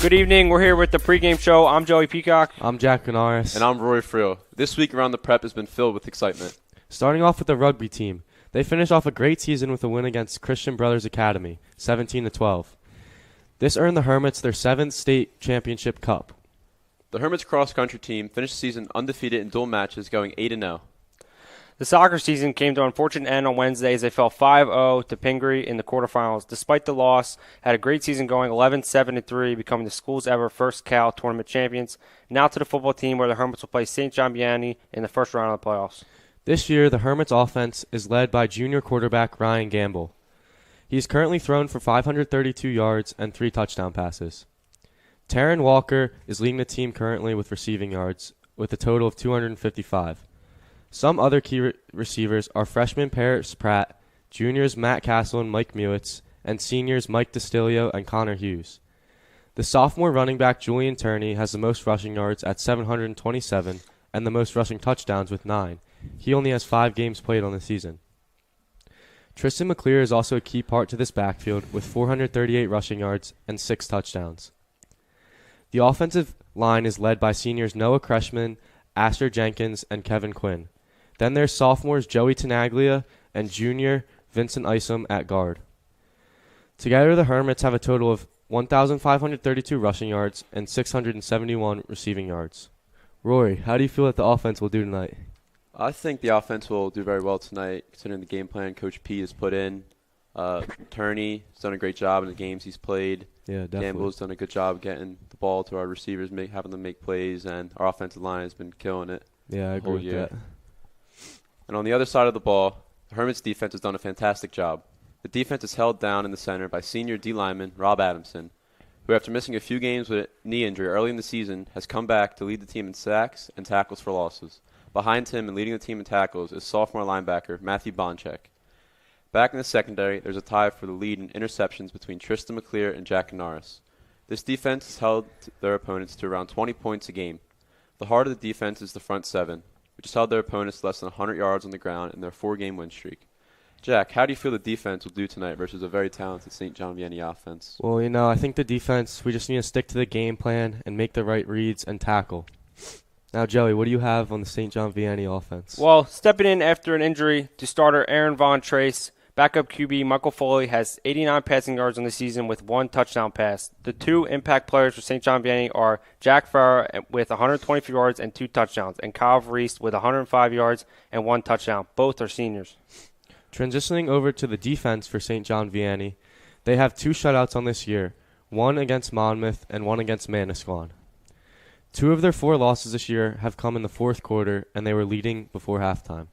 Good evening. We're here with the pregame show. I'm Joey Peacock. I'm Jack Canaris. And I'm Roy Friel. This week around the prep has been filled with excitement. Starting off with the rugby team. They finished off a great season with a win against Christian Brothers Academy, 17-12. This earned the Hermits their 7th state championship cup. The Hermits cross-country team finished the season undefeated in dual matches, going 8-0. The soccer season came to an unfortunate end on Wednesday as they fell 5-0 to Pingree in the quarterfinals. Despite the loss, had a great season going 11-7-3, becoming the school's ever first Cal tournament champions. Now to the football team, where the Hermits will play St. John Vianney in the first round of the playoffs. This year, the Hermits offense is led by junior quarterback Ryan Gamble. He is currently thrown for 532 yards and 3 touchdown passes. Taryn Walker is leading the team currently with receiving yards, with a total of 255. Some other key receivers are freshman Paris Pratt, juniors Matt Castle and Mike Mewitz, and seniors Mike Distilio and Connor Hughes. The sophomore running back Julian Turney has the most rushing yards at 727 and the most rushing touchdowns with 9. He only has 5 games played on the season. Tristan McClear is also a key part to this backfield with 438 rushing yards and 6 touchdowns. The offensive line is led by seniors Noah Kreshman, Asher Jenkins, and Kevin Quinn. Then there's sophomores Joey Tenaglia and junior Vincent Isom at guard. Together, the Hermits have a total of 1,532 rushing yards and 671 receiving yards. Rory, how do you feel that the offense will do tonight? I think the offense will do very well tonight, considering the game plan Coach P has put in. Turney has done a great job in the games he's played. Yeah, definitely. Gamble's done a good job getting the ball to our receivers, having them make plays, and our offensive line has been killing it. Yeah, I agree with that. And on the other side of the ball, the Hermits defense has done a fantastic job. The defense is held down in the center by senior D lineman Rob Adamson, who after missing a few games with a knee injury early in the season has come back to lead the team in sacks and tackles for losses. Behind him and leading the team in tackles is sophomore linebacker Matthew Bonchek. Back in the secondary, there's a tie for the lead in interceptions between Tristan McClear and Jack Canaris. This defense has held their opponents to around 20 points a game. The heart of the defense is the front 7, which has held their opponents less than 100 yards on the ground in their 4-game win streak. Jack, how do you feel the defense will do tonight versus a very talented St. John Vianney offense? Well, I think the defense, we just need to stick to the game plan and make the right reads and tackle. Now, Joey, what do you have on the St. John Vianney offense? Well, stepping in after an injury to starter Aaron Von Trace, backup QB Michael Foley has 89 passing yards on the season with 1 touchdown pass. The 2 impact players for St. John Vianney are Jack Farrar with 124 yards and 2 touchdowns, and Kyle Reese with 105 yards and 1 touchdown. Both are seniors. Transitioning over to the defense for St. John Vianney, they have 2 shutouts on this year, 1 against Monmouth and 1 against Manasquan. 2 of their 4 losses this year have come in the 4th quarter, and they were leading before halftime.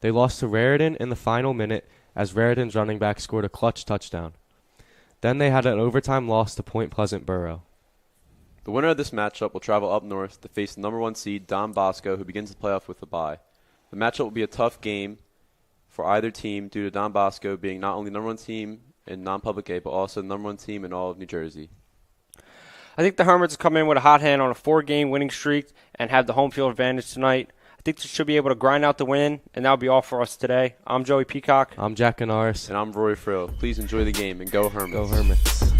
They lost to Raritan in the final minute as Raritan's running back scored a clutch touchdown. Then they had an overtime loss to Point Pleasant Borough. The winner of this matchup will travel up north to face the number 1 seed Don Bosco, who begins the playoff with a bye. The matchup will be a tough game for either team due to Don Bosco being not only number 1 team in non-public A, but also the number 1 team in all of New Jersey. I think the Hermits come in with a hot hand on a 4-game winning streak and have the home field advantage tonight. I think they should be able to grind out the win, and that'll be all for us today. I'm Joey Peacock. I'm Jack Canaris. And I'm Roy Friel. Please enjoy the game and go Hermits. Go Hermits.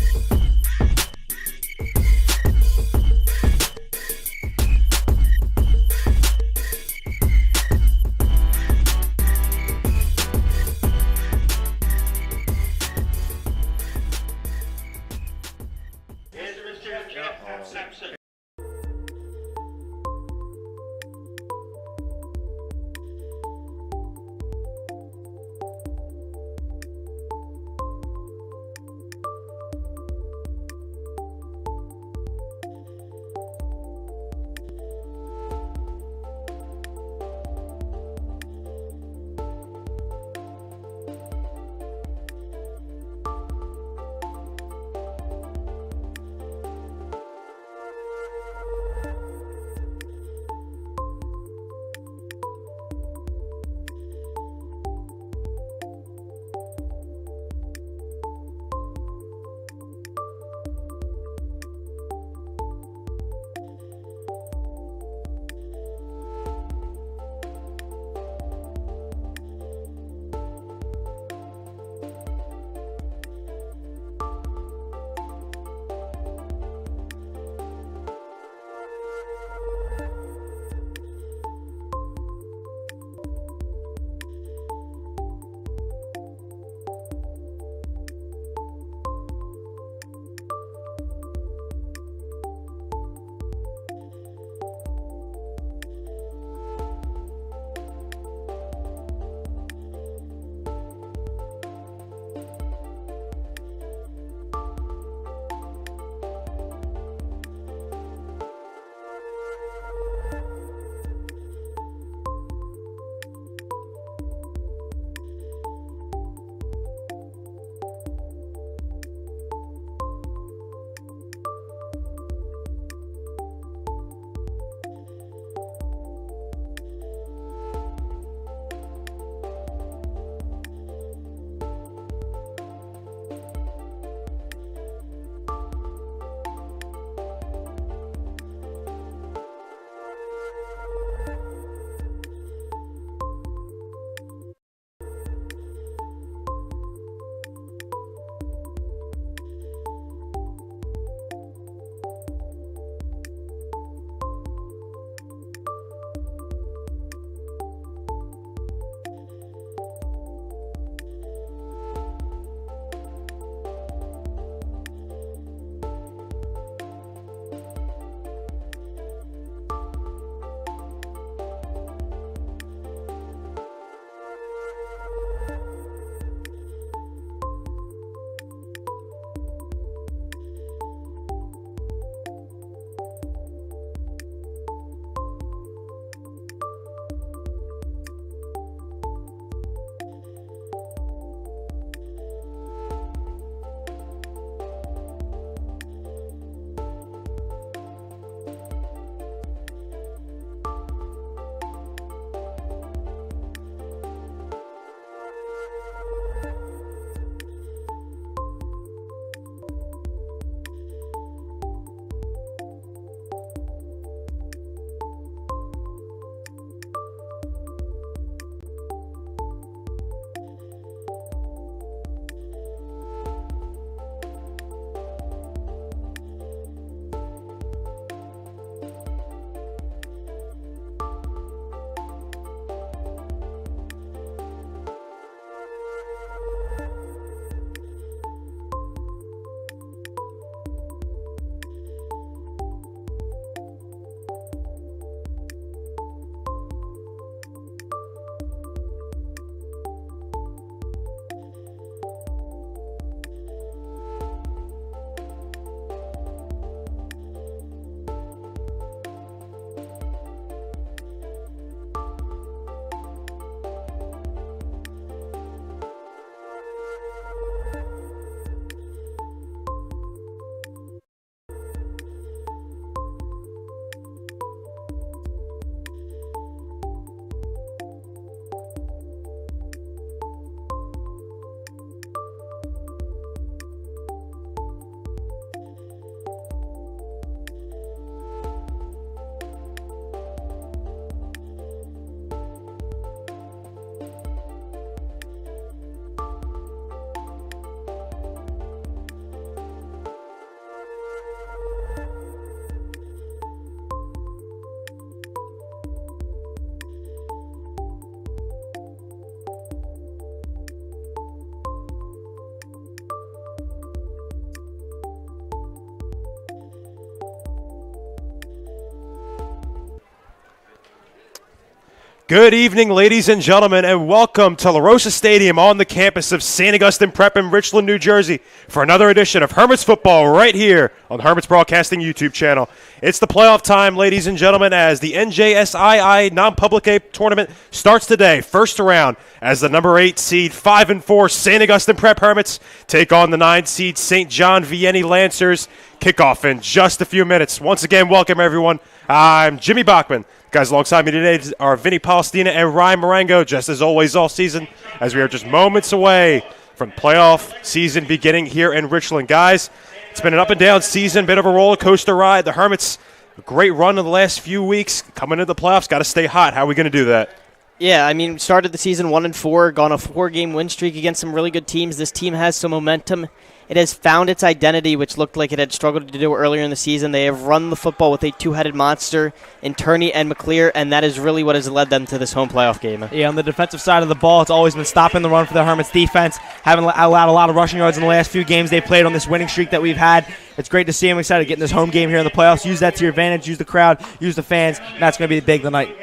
Good evening, ladies and gentlemen, and welcome to La Rosa Stadium on the campus of St. Augustine Prep in Richland, New Jersey for another edition of Hermits Football right here on the Hermits Broadcasting YouTube channel. It's the playoff time, ladies and gentlemen, as the NJSIAA non-public A tournament starts today. First round as the number 8 seed 5-4 St. Augustine Prep Hermits take on the 9 seed St. John Vianney Lancers. Kickoff in just a few minutes. Once again, welcome everyone. I'm Jimmy Bachman. Guys, alongside me today are Vinny Palestina and Ryan Marengo, just as always all season, as we are just moments away from playoff season beginning here in Richland. Guys, it's been an up-and-down season, bit of a roller coaster ride. The Hermits, a great run in the last few weeks. Coming into the playoffs, got to stay hot. How are we going to do that? Yeah, I mean, started the season 1-4, gone a 4-game win streak against some really good teams. This team has some momentum. It has found its identity, which looked like it had struggled to do earlier in the season. They have run the football with a two-headed monster in Turney and McClear, and that is really what has led them to this home playoff game. Yeah, on the defensive side of the ball, it's always been stopping the run for the Hermits defense. Haven't allowed a lot of rushing yards in the last few games they played on this winning streak that we've had. It's great to see them excited getting this home game here in the playoffs. Use that to your advantage. Use the crowd. Use the fans. And that's going to be big tonight.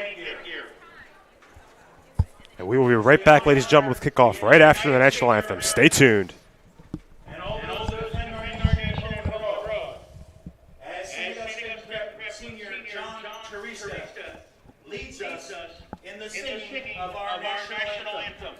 And we will be right back, ladies and gentlemen, with kickoff right after the national anthem. Stay tuned. Leads us in the singing of our national anthem.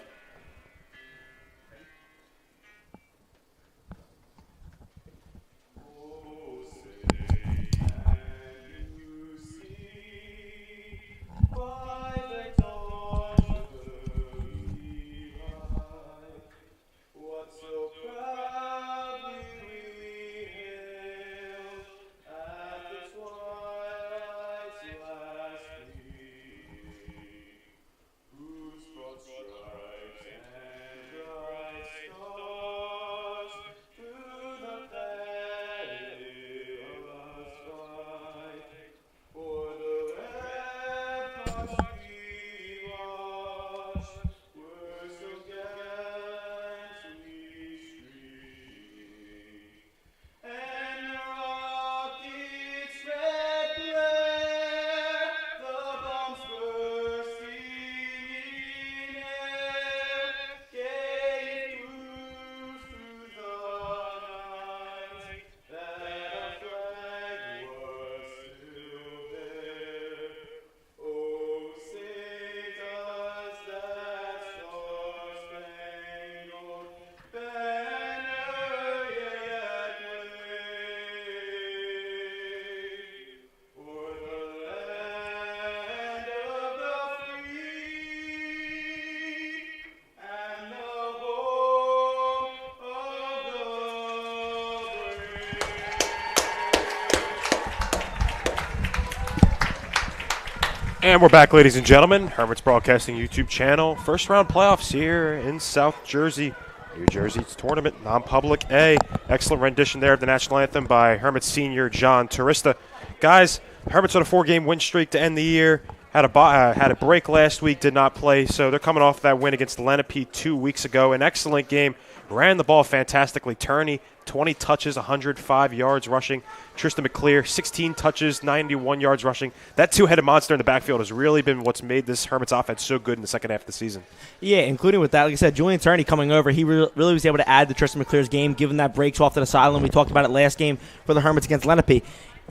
And we're back, ladies and gentlemen. Hermits Broadcasting YouTube channel. First round playoffs here in South Jersey. New Jersey's tournament, non-public A. Excellent rendition there of the national anthem by Hermits senior John Turista. Guys, Hermits on a 4-game win streak to end the year. Had a break last week, did not play, so they're coming off that win against Lenape 2 weeks ago. An excellent game. Ran the ball fantastically. Turney, 20 touches, 105 yards rushing. Tristan McClear, 16 touches, 91 yards rushing. That two-headed monster in the backfield has really been what's made this Hermits offense so good in the second half of the season. Yeah, including with that, like I said, Julian Turney coming over, he really was able to add to Tristan McClear's game, given that breaks off to the sideline. We talked about it last game for the Hermits against Lenape.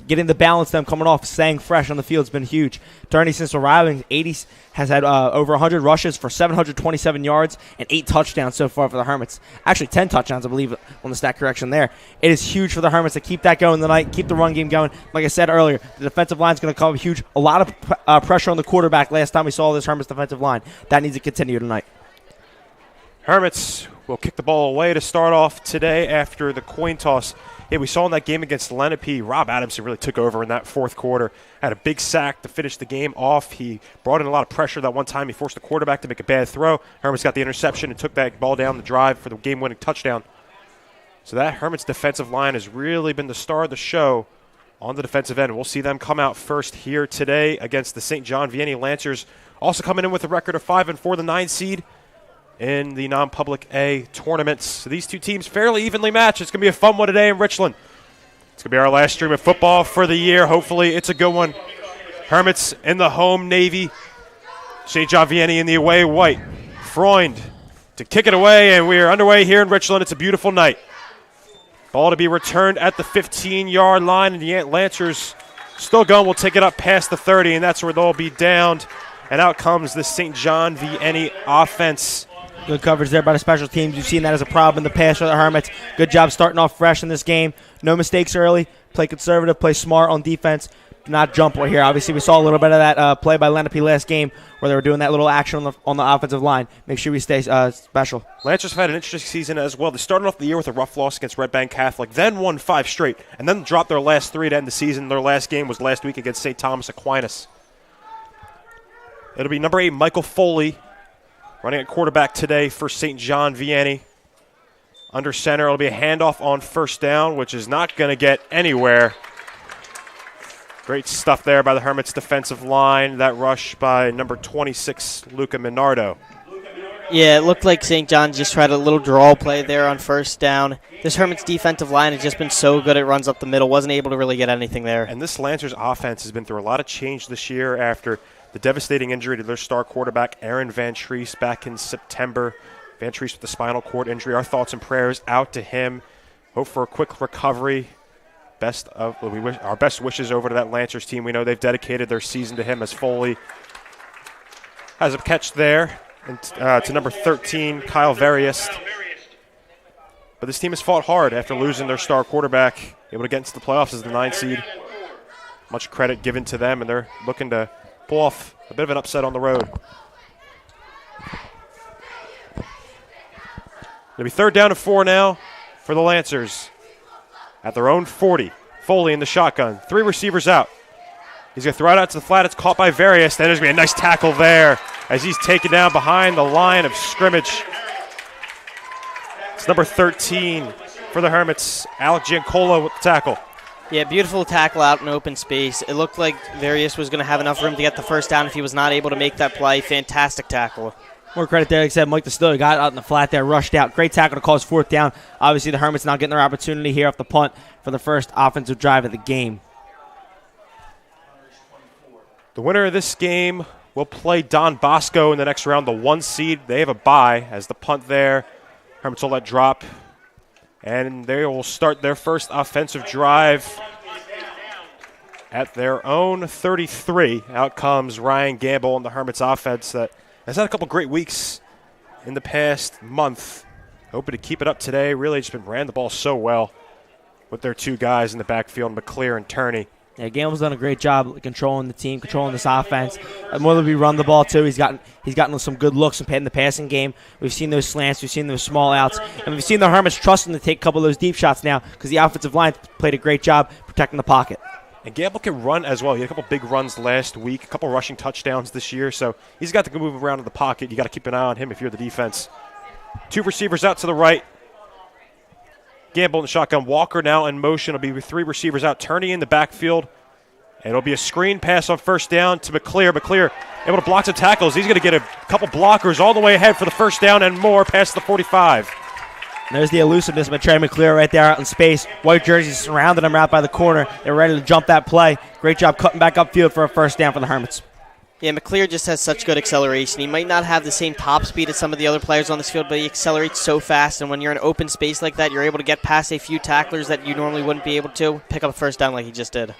Getting the balance, them coming off, staying fresh on the field has been huge. Turney, since arriving, has had over 100 rushes for 727 yards and 8 touchdowns so far for the Hermits. Actually, 10 touchdowns, I believe, on the stat correction there. It is huge for the Hermits to keep that going tonight, keep the run game going. Like I said earlier, the defensive line is going to come huge. A lot of pressure on the quarterback last time we saw this Hermits defensive line. That needs to continue tonight. Hermits will kick the ball away to start off today after the coin toss. Yeah, we saw in that game against Lenape, Rob Adamson really took over in that fourth quarter. Had a big sack to finish the game off. He brought in a lot of pressure that one time. He forced the quarterback to make a bad throw. Hermits got the interception and took that ball down the drive for the game-winning touchdown. So that Hermits defensive line has really been the star of the show on the defensive end. We'll see them come out first here today against the St. John Vianney Lancers. Also coming in with a record of 5-4, the 9 seed in the non-public A tournaments. So these two teams fairly evenly matched. It's going to be a fun one today in Richland. It's going to be our last stream of football for the year. Hopefully it's a good one. Hermits in the home navy. St. John Vianney in the away white. Freund to kick it away, and we are underway here in Richland. It's a beautiful night. Ball to be returned at the 15-yard line, and the Lancers still going. We'll take it up past the 30, and that's where they'll be downed. And out comes the St. John Vianney offense. Good coverage there by the special teams. You've seen that as a problem in the past for the Hermits. Good job starting off fresh in this game. No mistakes early. Play conservative, play smart on defense. Do not jump right here. Obviously, we saw a little bit of that play by Lenape last game where they were doing that little action on the offensive line. Make sure we stay special. Lancers have had an interesting season as well. They started off the year with a rough loss against Red Bank Catholic, then won 5 straight, and then dropped their last 3 to end the season. Their last game was last week against St. Thomas Aquinas. It'll be number 8, Michael Foley, running at quarterback today for St. John Vianney. Under center, it'll be a handoff on first down, which is not going to get anywhere. Great stuff there by the Hermits defensive line. That rush by number 26, Luca Minardo. Yeah, it looked like St. John just tried a little draw play there on first down. This Hermits defensive line has just been so good it runs up the middle. Wasn't able to really get anything there. And this Lancers offense has been through a lot of change this year after the devastating injury to their star quarterback, Aaron Van Treese, back in September. Van Treese with the spinal cord injury. Our thoughts and prayers out to him. Hope for a quick recovery. Our best wishes over to that Lancers team. We know they've dedicated their season to him as Foley has a catch there to number 13, Kyle Veriest. But this team has fought hard after losing their star quarterback, able to get into the playoffs as the 9 seed. Much credit given to them, and they're looking to pull off a bit of an upset on the road. It'll be 3rd down and 4 now for the Lancers. At their own 40, Foley in the shotgun. 3 receivers out. He's going to throw it out to the flat. It's caught by Verius. Then there's going to be a nice tackle there as he's taken down behind the line of scrimmage. It's number 13 for the Hermits, Alec Giancola with the tackle. Yeah, beautiful tackle out in open space. It looked like Verius was going to have enough room to get the first down if he was not able to make that play. Fantastic tackle. More credit there. Like I said, Mike Distiller got out in the flat there, rushed out. Great tackle to cause 4th down. Obviously, the Hermits not getting their opportunity here off the punt for the first offensive drive of the game. The winner of this game will play Don Bosco in the next round, the 1 seed. They have a bye as the punt there. Hermits will let drop. And they will start their first offensive drive at their own 33. Out comes Ryan Gamble and the Hermits offense that has had a couple great weeks in the past month. Hoping to keep it up today. Really just ran the ball so well with their 2 guys in the backfield, McClear and Turney. Yeah, Gamble's done a great job controlling the team, controlling this offense. More than we run the ball too, he's gotten some good looks in the passing game. We've seen those slants, we've seen those small outs, and we've seen the Hermits trust him to take a couple of those deep shots now because the offensive line played a great job protecting the pocket. And Gamble can run as well. He had a couple big runs last week, a couple rushing touchdowns this year, so he's got to move around in the pocket. You got to keep an eye on him if you're the defense. 2 receivers out to the right. Gamble in the shotgun. Walker now in motion. It'll be with 3 receivers out. Turney in the backfield. And it'll be a screen pass on first down to McClear. McClear able to block some tackles. He's going to get a couple blockers all the way ahead for the first down and more past the 45. And there's the elusiveness of Trey McClear right there out in space. White jerseys surrounded him out by the corner. They're ready to jump that play. Great job cutting back upfield for a first down for the Hermits. Yeah, McClear just has such good acceleration. He might not have the same top speed as some of the other players on this field, but he accelerates so fast, and when you're in open space like that, you're able to get past a few tacklers that you normally wouldn't be able to, pick up a first down like he just did.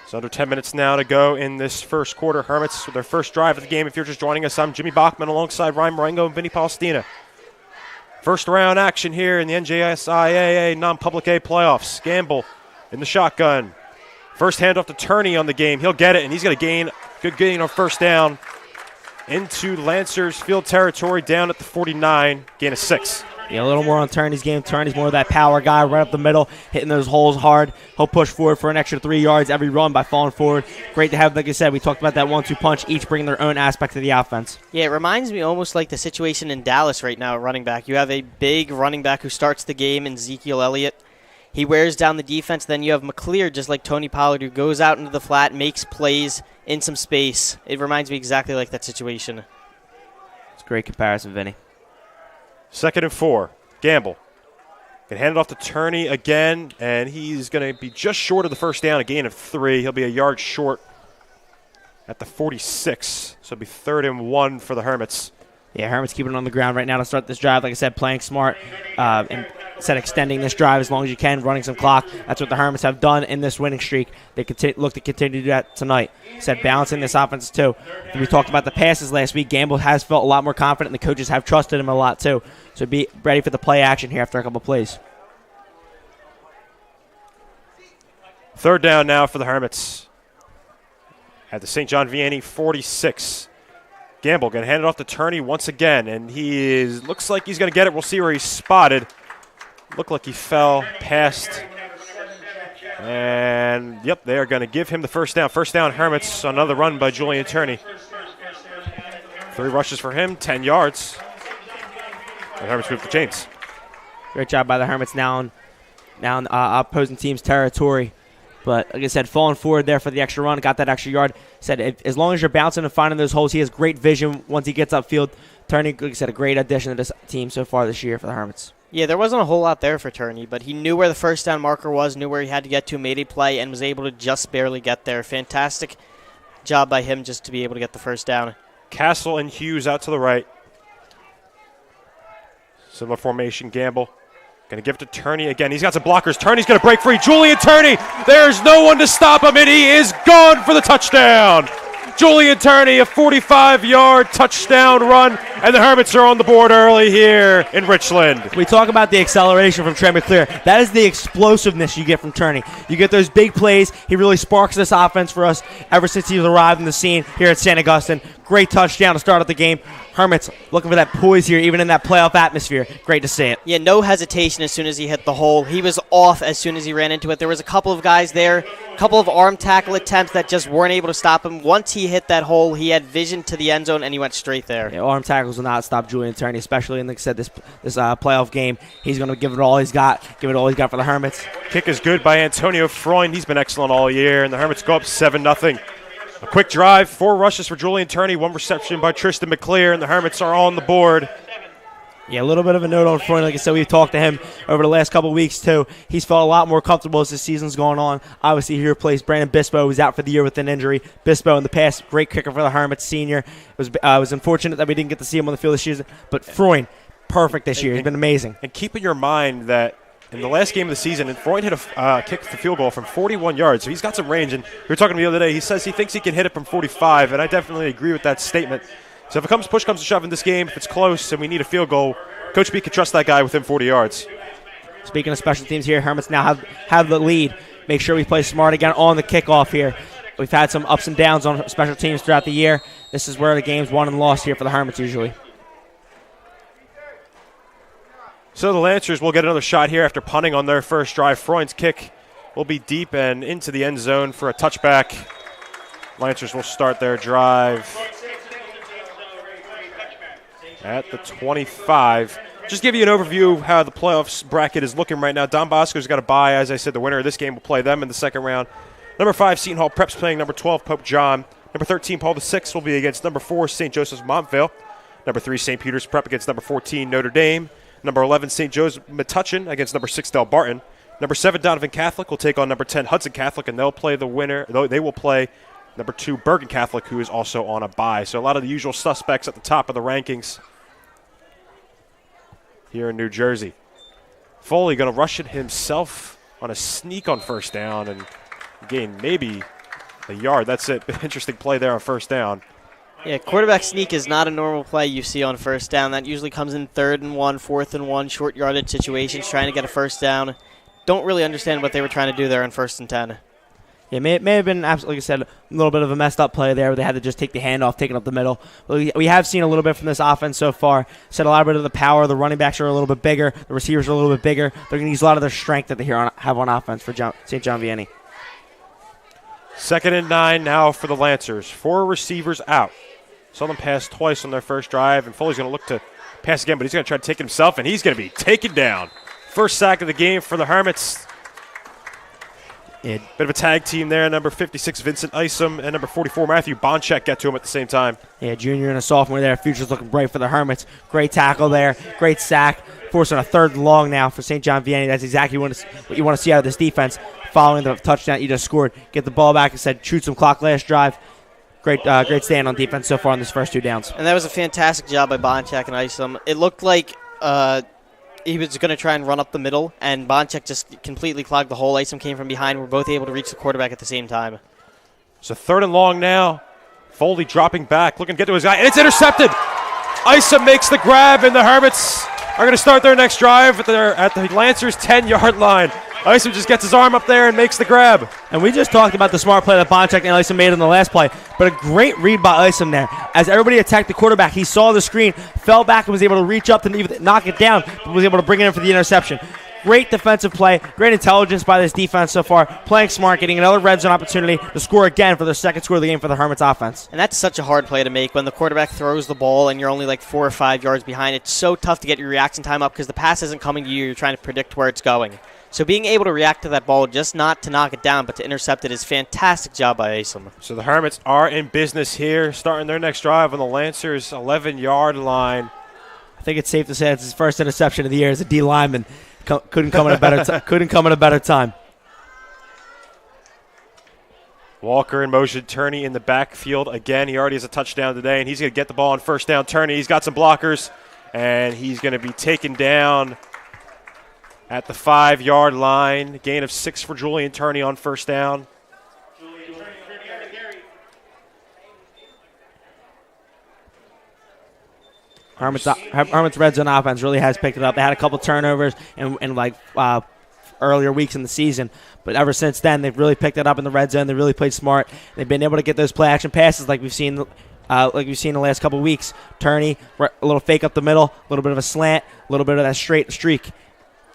It's under 10 minutes now to go in this first quarter. Hermits with their first drive of the game. If you're just joining us, I'm Jimmy Bachman alongside Ryan Marengo and Vinny Palestina. First round action here in the NJSIAA non-public A playoffs. Gamble in the shotgun. First handoff to Turney on the game. He'll get it, and he's going to good gain on first down into Lancers field territory down at the 49, gain of 6. Yeah, a little more on Turney's game. Turney's more of that power guy right up the middle, hitting those holes hard. He'll push forward for an extra 3 yards every run by falling forward. Great to have, like I said, we talked about that 1-2 punch, each bringing their own aspect of the offense. Yeah, it reminds me almost like the situation in Dallas right now at running back. You have a big running back who starts the game in Ezekiel Elliott. He wears down the defense. Then you have McClear, just like Tony Pollard, who goes out into the flat, makes plays in some space. It reminds me exactly like that situation. It's a great comparison, Vinny. 2nd and 4. Gamble can hand it off to Turney again, and he's going to be just short of the first down, a gain of 3. He'll be a yard short at the 46. So it'll be 3rd and 1 for the Hermits. Yeah, Hermits keeping it on the ground right now to start this drive. Like I said, playing smart and said extending this drive as long as you can, running some clock. That's what the Hermits have done in this winning streak. They look to continue to do that tonight. Said balancing this offense too. We talked about the passes last week. Gamble has felt a lot more confident, and the coaches have trusted him a lot too. So be ready for the play action here after a couple plays. 3rd down now for the Hermits at the St. John Vianney 46. Gamble going to hand it off to Turney once again, and looks like he's going to get it. We'll see where he's spotted. Looked like he fell past. And, yep, they are going to give him the first down. First down, Hermits. Another run by Julian Turney. 3 rushes for him, 10 yards. The Hermits move to James. Great job by the Hermits now in opposing team's territory. But like I said, falling forward there for the extra run, got that extra yard. Said as long as you're bouncing and finding those holes, he has great vision once he gets upfield. Turney, like I said, a great addition to this team so far this year for the Hermits. Yeah, there wasn't a whole lot there for Turney, but he knew where the first down marker was, knew where he had to get to, made a play, and was able to just barely get there. Fantastic job by him just to be able to get the first down. Castle and Hughes out to the right. Similar formation, Gamble. Going to give it to Turney again. He's got some blockers. Turney's going to break free. Julian Turney, there's no one to stop him, and he is gone for the touchdown. Julian Turney, a 45-yard touchdown run, and the Hermits are on the board early here in Richland. We talk about the acceleration from Trey McClear. That is the explosiveness you get from Turney. You get those big plays. He really sparks this offense for us ever since he's arrived in the scene here at St. Augustine. Great touchdown to start out the game. Hermits looking for that poise here, even in that playoff atmosphere. Great to see it. Yeah, no hesitation as soon as he hit the hole. He was off as soon as he ran into it. There was a couple of guys there, a couple of arm tackle attempts that just weren't able to stop him. Once he hit that hole, he had vision to the end zone, and he went straight there. Yeah, arm tackles will not stop Julian Turney, especially in, like I said, this playoff game. He's going to give it all he's got, for the Hermits. Kick is good by Antonio Freund. He's been excellent all year, and the Hermits go up 7-0. A quick drive, 4 rushes for Julian Turney, 1 reception by Tristan McClear, and the Hermits are on the board. Yeah, a little bit of a note on Freund. Like I said, we've talked to him over the last couple of weeks, too. He's felt a lot more comfortable as the season's going on. Obviously, he replaced Brandon Bispo, who's out for the year with an injury. Bispo in the past, great kicker for the Hermits, senior. It was unfortunate that we didn't get to see him on the field this season, but Freund, perfect this year. He's been amazing. And keep in your mind that in the last game of the season, Freund hit a kick for field goal from 41 yards, so he's got some range. And we were talking the other day, he says he thinks he can hit it from 45, and I definitely agree with that statement. So if push comes to shove in this game, if it's close and we need a field goal, Coach B can trust that guy within 40 yards. Speaking of special teams here, Hermits now have the lead. Make sure we play smart again on the kickoff here. We've had some ups and downs on special teams throughout the year. This is where the game's won and lost here for the Hermits usually. So the Lancers will get another shot here after punting on their first drive. Freund's kick will be deep and into the end zone for a touchback. Lancers will start their drive at the 25. Just give you an overview of how the playoffs bracket is looking right now. Don Bosco's got a bye. As I said, the winner of this game will play them in the second round. Number 5, Seton Hall Prep's playing number 12, Pope John. Number 13, Paul VI will be against number 4, St. Joseph's Montvale. Number 3, St. Peter's Prep against number 14, Notre Dame. Number 11, St. Joe's Metuchen against number 6, Del Barton. Number 7, Donovan Catholic will take on number 10, Hudson Catholic, and they'll play the winner. They will play number 2, Bergen Catholic, who is also on a bye. So a lot of the usual suspects at the top of the rankings here in New Jersey. Foley going to rush it himself on a sneak on first down and gain maybe a yard. That's it. Interesting play there on first down. Yeah, quarterback sneak is not a normal play you see on first down. That usually comes in 3rd and 1, 4th and 1, short yardage situations, trying to get a first down. Don't really understand what they were trying to do there on 1st and 10. Yeah, may have been, absolutely, like I said, a little bit of a messed up play there where they had to just take the handoff, taking up the middle. But we have seen a little bit from this offense so far. Said a lot of the power. The running backs are a little bit bigger. The receivers are a little bit bigger. They're going to use a lot of their strength that they have on offense for St. John Vianney. 2nd and 9 now for the Lancers. 4 receivers out. Saw them pass twice on their first drive, and Foley's going to look to pass again, but he's going to try to take it himself, and he's going to be taken down. First sack of the game for the Hermits. Bit of a tag team there. Number 56, Vincent Isom, and number 44, Matthew Bonchek get to him at the same time. Yeah, junior and a sophomore there. Future's looking bright for the Hermits. Great tackle there. Great sack. Forcing a 3rd and long now for St. John Vianney. That's exactly what you want to see out of this defense. Following the touchdown you just scored. Get the ball back and said, shoot some clock last drive. Great stand on defense so far on these first 2 downs. And that was a fantastic job by Bonchak and Isom. It looked like he was going to try and run up the middle, and Bonchak just completely clogged the hole. Isom came from behind. We're both able to reach the quarterback at the same time. So 3rd and long now. Foley dropping back, looking to get to his guy, and it's intercepted. Isom makes the grab, and the Hermits are going to start their next drive at the Lancers' 10-yard line. Isom just gets his arm up there and makes the grab. And we just talked about the smart play that Bonchak and Isom made in the last play, but a great read by Isom there. As everybody attacked the quarterback, he saw the screen, fell back, and was able to reach up to knock it down, but was able to bring it in for the interception. Great defensive play, great intelligence by this defense so far, playing smart, getting another red zone opportunity to score again for their second score of the game for the Hermits offense. And that's such a hard play to make when the quarterback throws the ball and you're only like 4 or 5 yards behind. It's so tough to get your reaction time up because the pass isn't coming to you. You're trying to predict where it's going. So being able to react to that ball, just not to knock it down, but to intercept it, is fantastic job by Isom. So the Hermits are in business here, starting their next drive on the Lancers' 11-yard line. I think it's safe to say it's his first interception of the year as a D lineman. Couldn't come at a better time. Walker in motion, Turney in the backfield again. He already has a touchdown today, and he's going to get the ball on first down. Turney, he's got some blockers, and he's going to be taken down at the 5-yard line. Gain of 6 for Julian Turney on first down. Hermits red zone offense really has picked it up. They had a couple turnovers in earlier weeks in the season, but ever since then they've really picked it up in the red zone. They really played smart. They've been able to get those play action passes like we've seen the last couple weeks. Turney, a little fake up the middle, a little bit of a slant, a little bit of that straight streak.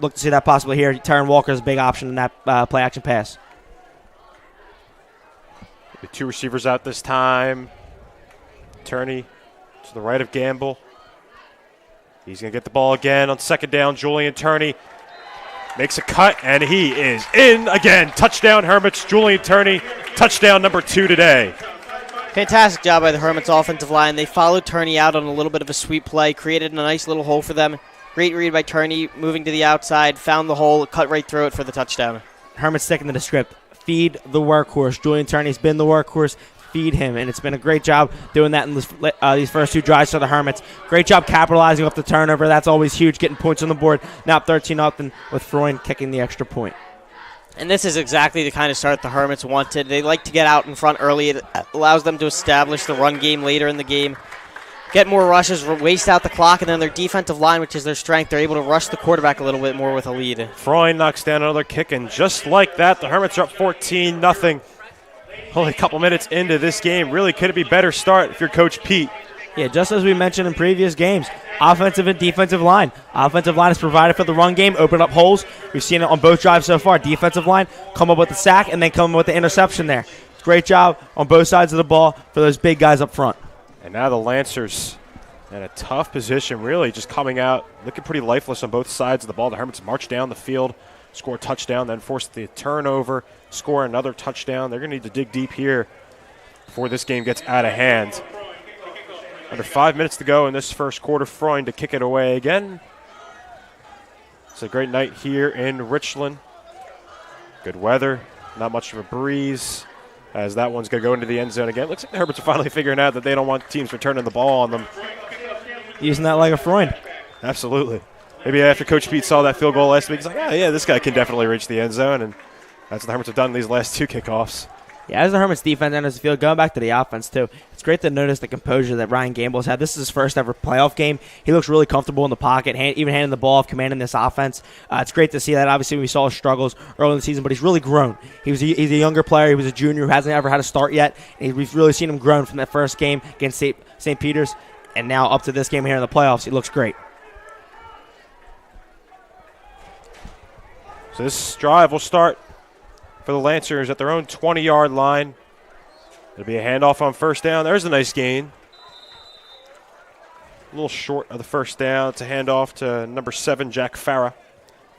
Look to see that possibly here. Terran Walker's a big option in that play action pass. The 2 receivers out this time. Turney to the right of Gamble. He's going to get the ball again on second down. Julian Turney makes a cut, and he is in again. Touchdown, Hermits. Julian Turney, touchdown number 2 today. Fantastic job by the Hermits offensive line. They followed Turney out on a little bit of a sweep play, created a nice little hole for them. Great read by Turney, moving to the outside, found the hole, cut right through it for the touchdown. Hermits sticking to the script. Feed the workhorse. Julian Turney's been the workhorse. Feed him, and it's been a great job doing that in these first 2 drives for the Hermits. Great job capitalizing off the turnover. That's always huge, getting points on the board. Now 13-0 with Freund kicking the extra point. And this is exactly the kind of start the Hermits wanted. They like to get out in front early. It allows them to establish the run game later in the game, get more rushes, waste out the clock, and then their defensive line, which is their strength, they're able to rush the quarterback a little bit more with a lead. Freund knocks down another kick, and just like that, the Hermits are up 14-0. Only a couple minutes into this game. Really could it be better start if you're Coach Pete. Yeah, just as we mentioned in previous games, offensive and defensive line. Offensive line is provided for the run game, open up holes. We've seen it on both drives so far. Defensive line come up with the sack and then come up with the interception there. Great job on both sides of the ball for those big guys up front. And now the Lancers in a tough position, really just coming out, looking pretty lifeless on both sides of the ball. The Hermits march down the field, score a touchdown, then force the turnover, score another touchdown. They're going to need to dig deep here before this game gets out of hand. Under 5 minutes to go in this first quarter. Freund to kick it away again. It's a great night here in Richland. Good weather, not much of a breeze, as that one's going to go into the end zone again. Looks like the Hermits are finally figuring out that they don't want teams returning the ball on them. Using that like a Freund. Absolutely. Maybe after Coach Pete saw that field goal last week, he's like, yeah, this guy can definitely reach the end zone, and that's what the Hermits have done in these last 2 kickoffs. Yeah, as the Hermits defense enters the field, going back to the offense too, it's great to notice the composure that Ryan Gamble's had. This is his first ever playoff game. He looks really comfortable in the pocket, even handing the ball off, commanding this offense. It's great to see that. Obviously, we saw his struggles early in the season, but he's really grown. He's a younger player. He was a junior who hasn't ever had a start yet. And we've really seen him grown from that first game against St. Peter's, and now up to this game here in the playoffs. He looks great. So this drive will start for the Lancers at their own 20-yard line. It'll be a handoff on first down. There's a nice gain. A little short of the first down. It's a handoff to number 7, Jack Farah.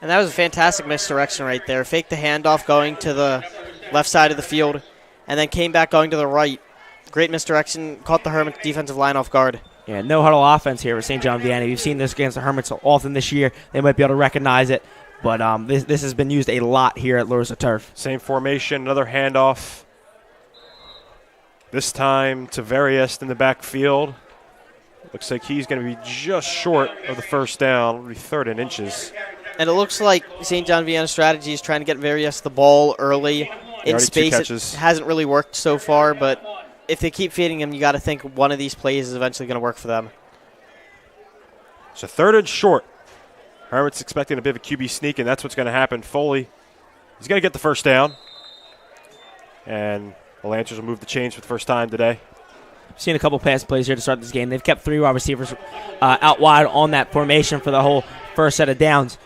And that was a fantastic misdirection right there. Faked the handoff going to the left side of the field, and then came back going to the right. Great misdirection. Caught the Hermits defensive line off guard. Yeah, no huddle offense here with St. John Vianney. We've seen this against the Hermits so often this year. They might be able to recognize it. But this has been used a lot here at Lorsa Turf. Same formation, another handoff. This time to Variest in the backfield. Looks like he's going to be just short of the first down. It'll be 3rd and inches. And it looks like St. John Vianney's strategy is trying to get Variest the ball early in space. It hasn't really worked so far, but if they keep feeding him, you got to think one of these plays is eventually going to work for them. So 3rd and short. Hermit's expecting a bit of a QB sneak, and that's what's going to happen. Foley, he's going to get the first down. And the Lancers will move the chains for the first time today. Seen a couple pass plays here to start this game. They've kept 3 wide receivers out wide on that formation for the whole first set of downs.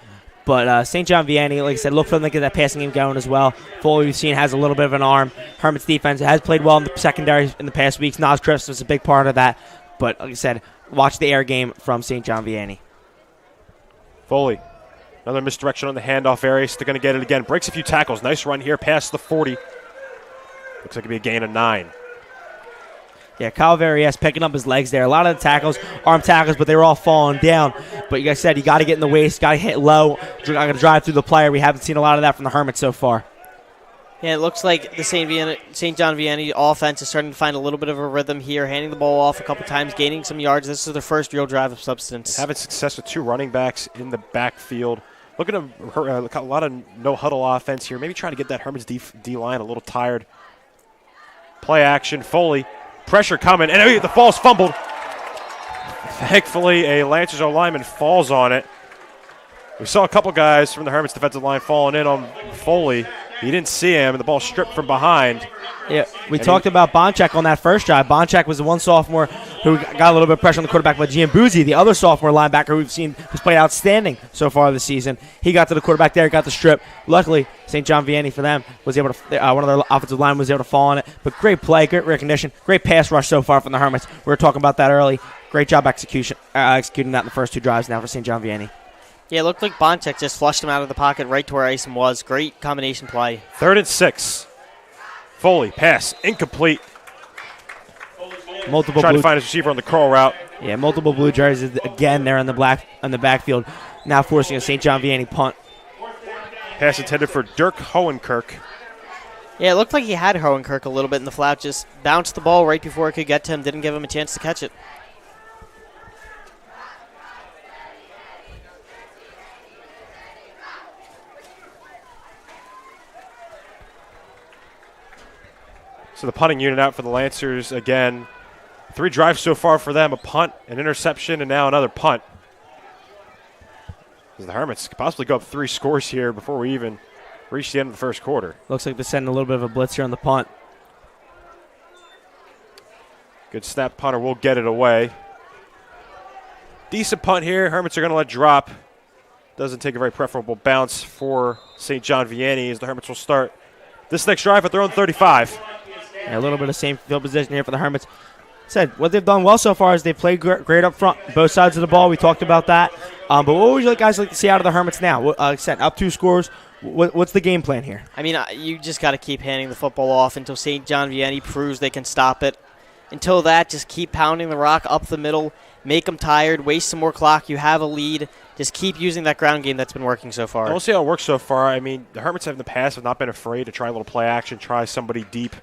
But St. John Vianney, like I said, look for them to get that passing game going as well. Foley, we've seen, has a little bit of an arm. Hermit's defense has played well in the secondary in the past weeks. Nas Crisp was a big part of that. But like I said, watch the air game from St. John Vianney. Foley, another misdirection on the handoff area. They're going to get it again. Breaks a few tackles. Nice run here past the 40. Looks like it'll be a gain of 9. Yeah, Kyle Variest picking up his legs there. A lot of the tackles, arm tackles, but they were all falling down. But like I said, you got to get in the waist, got to hit low. I'm going to drive through the player. We haven't seen a lot of that from the Hermits so far. Yeah, it looks like the St. John Vianney offense is starting to find a little bit of a rhythm here, handing the ball off a couple times, gaining some yards. This is their first real drive of substance. Having success with 2 running backs in the backfield. Looking at a lot of no-huddle offense here. Maybe trying to get that Hermits D-line a little tired. Play action, Foley. Pressure coming, and the ball's fumbled. Thankfully, a Lancers O-lineman falls on it. We saw a couple guys from the Hermits defensive line falling in on Foley. He didn't see him, and the ball stripped from behind. Yeah, we talked about Bonchak on that first drive. Bonchak was the one sophomore who got a little bit of pressure on the quarterback, but Giambuzzi, the other sophomore linebacker we've seen who's played outstanding so far this season, he got to the quarterback there, got the strip. Luckily, St. John Vianney for them was able to, one of their offensive line was able to fall on it. But great play, great recognition, great pass rush so far from the Hermits. We were talking about that early. Great job executing that in the first 2 drives now for St. John Vianney. Yeah, it looked like Bonchak just flushed him out of the pocket right to where Isom was. Great combination play. 3rd and 6. Foley, pass, incomplete. Multiple trying to find his receiver on the curl route. Yeah, multiple blue jerseys again there in the backfield. Now forcing a St. John Vianney punt. Pass intended for Dirk Hohenkirk. Yeah, it looked like he had Hohenkirk a little bit in the flat. Just bounced the ball right before it could get to him. Didn't give him a chance to catch it. So the punting unit out for the Lancers again. 3 drives so far for them, a punt, an interception, and now another punt. As the Hermits could possibly go up 3 scores here before we even reach the end of the first quarter. Looks like they're sending a little bit of a blitz here on the punt. Good snap, punter will get it away. Decent punt here. Hermits are going to let drop. Doesn't take a very preferable bounce for St. John Vianney as the Hermits will start this next drive at their own 35. Yeah, a little bit of same field position here for the Hermits. Said what they've done well so far is they've played great up front, both sides of the ball. We talked about that. But what would you guys like to see out of the Hermits now? Like I said, up 2 scores. What's the game plan here? I mean, you just got to keep handing the football off until St. John Vianney proves they can stop it. Until that, just keep pounding the rock up the middle, make them tired, waste some more clock. You have a lead. Just keep using that ground game that's been working so far. We'll see how it works so far. I mean, the Hermits have in the past have not been afraid to try a little play action, try somebody deep.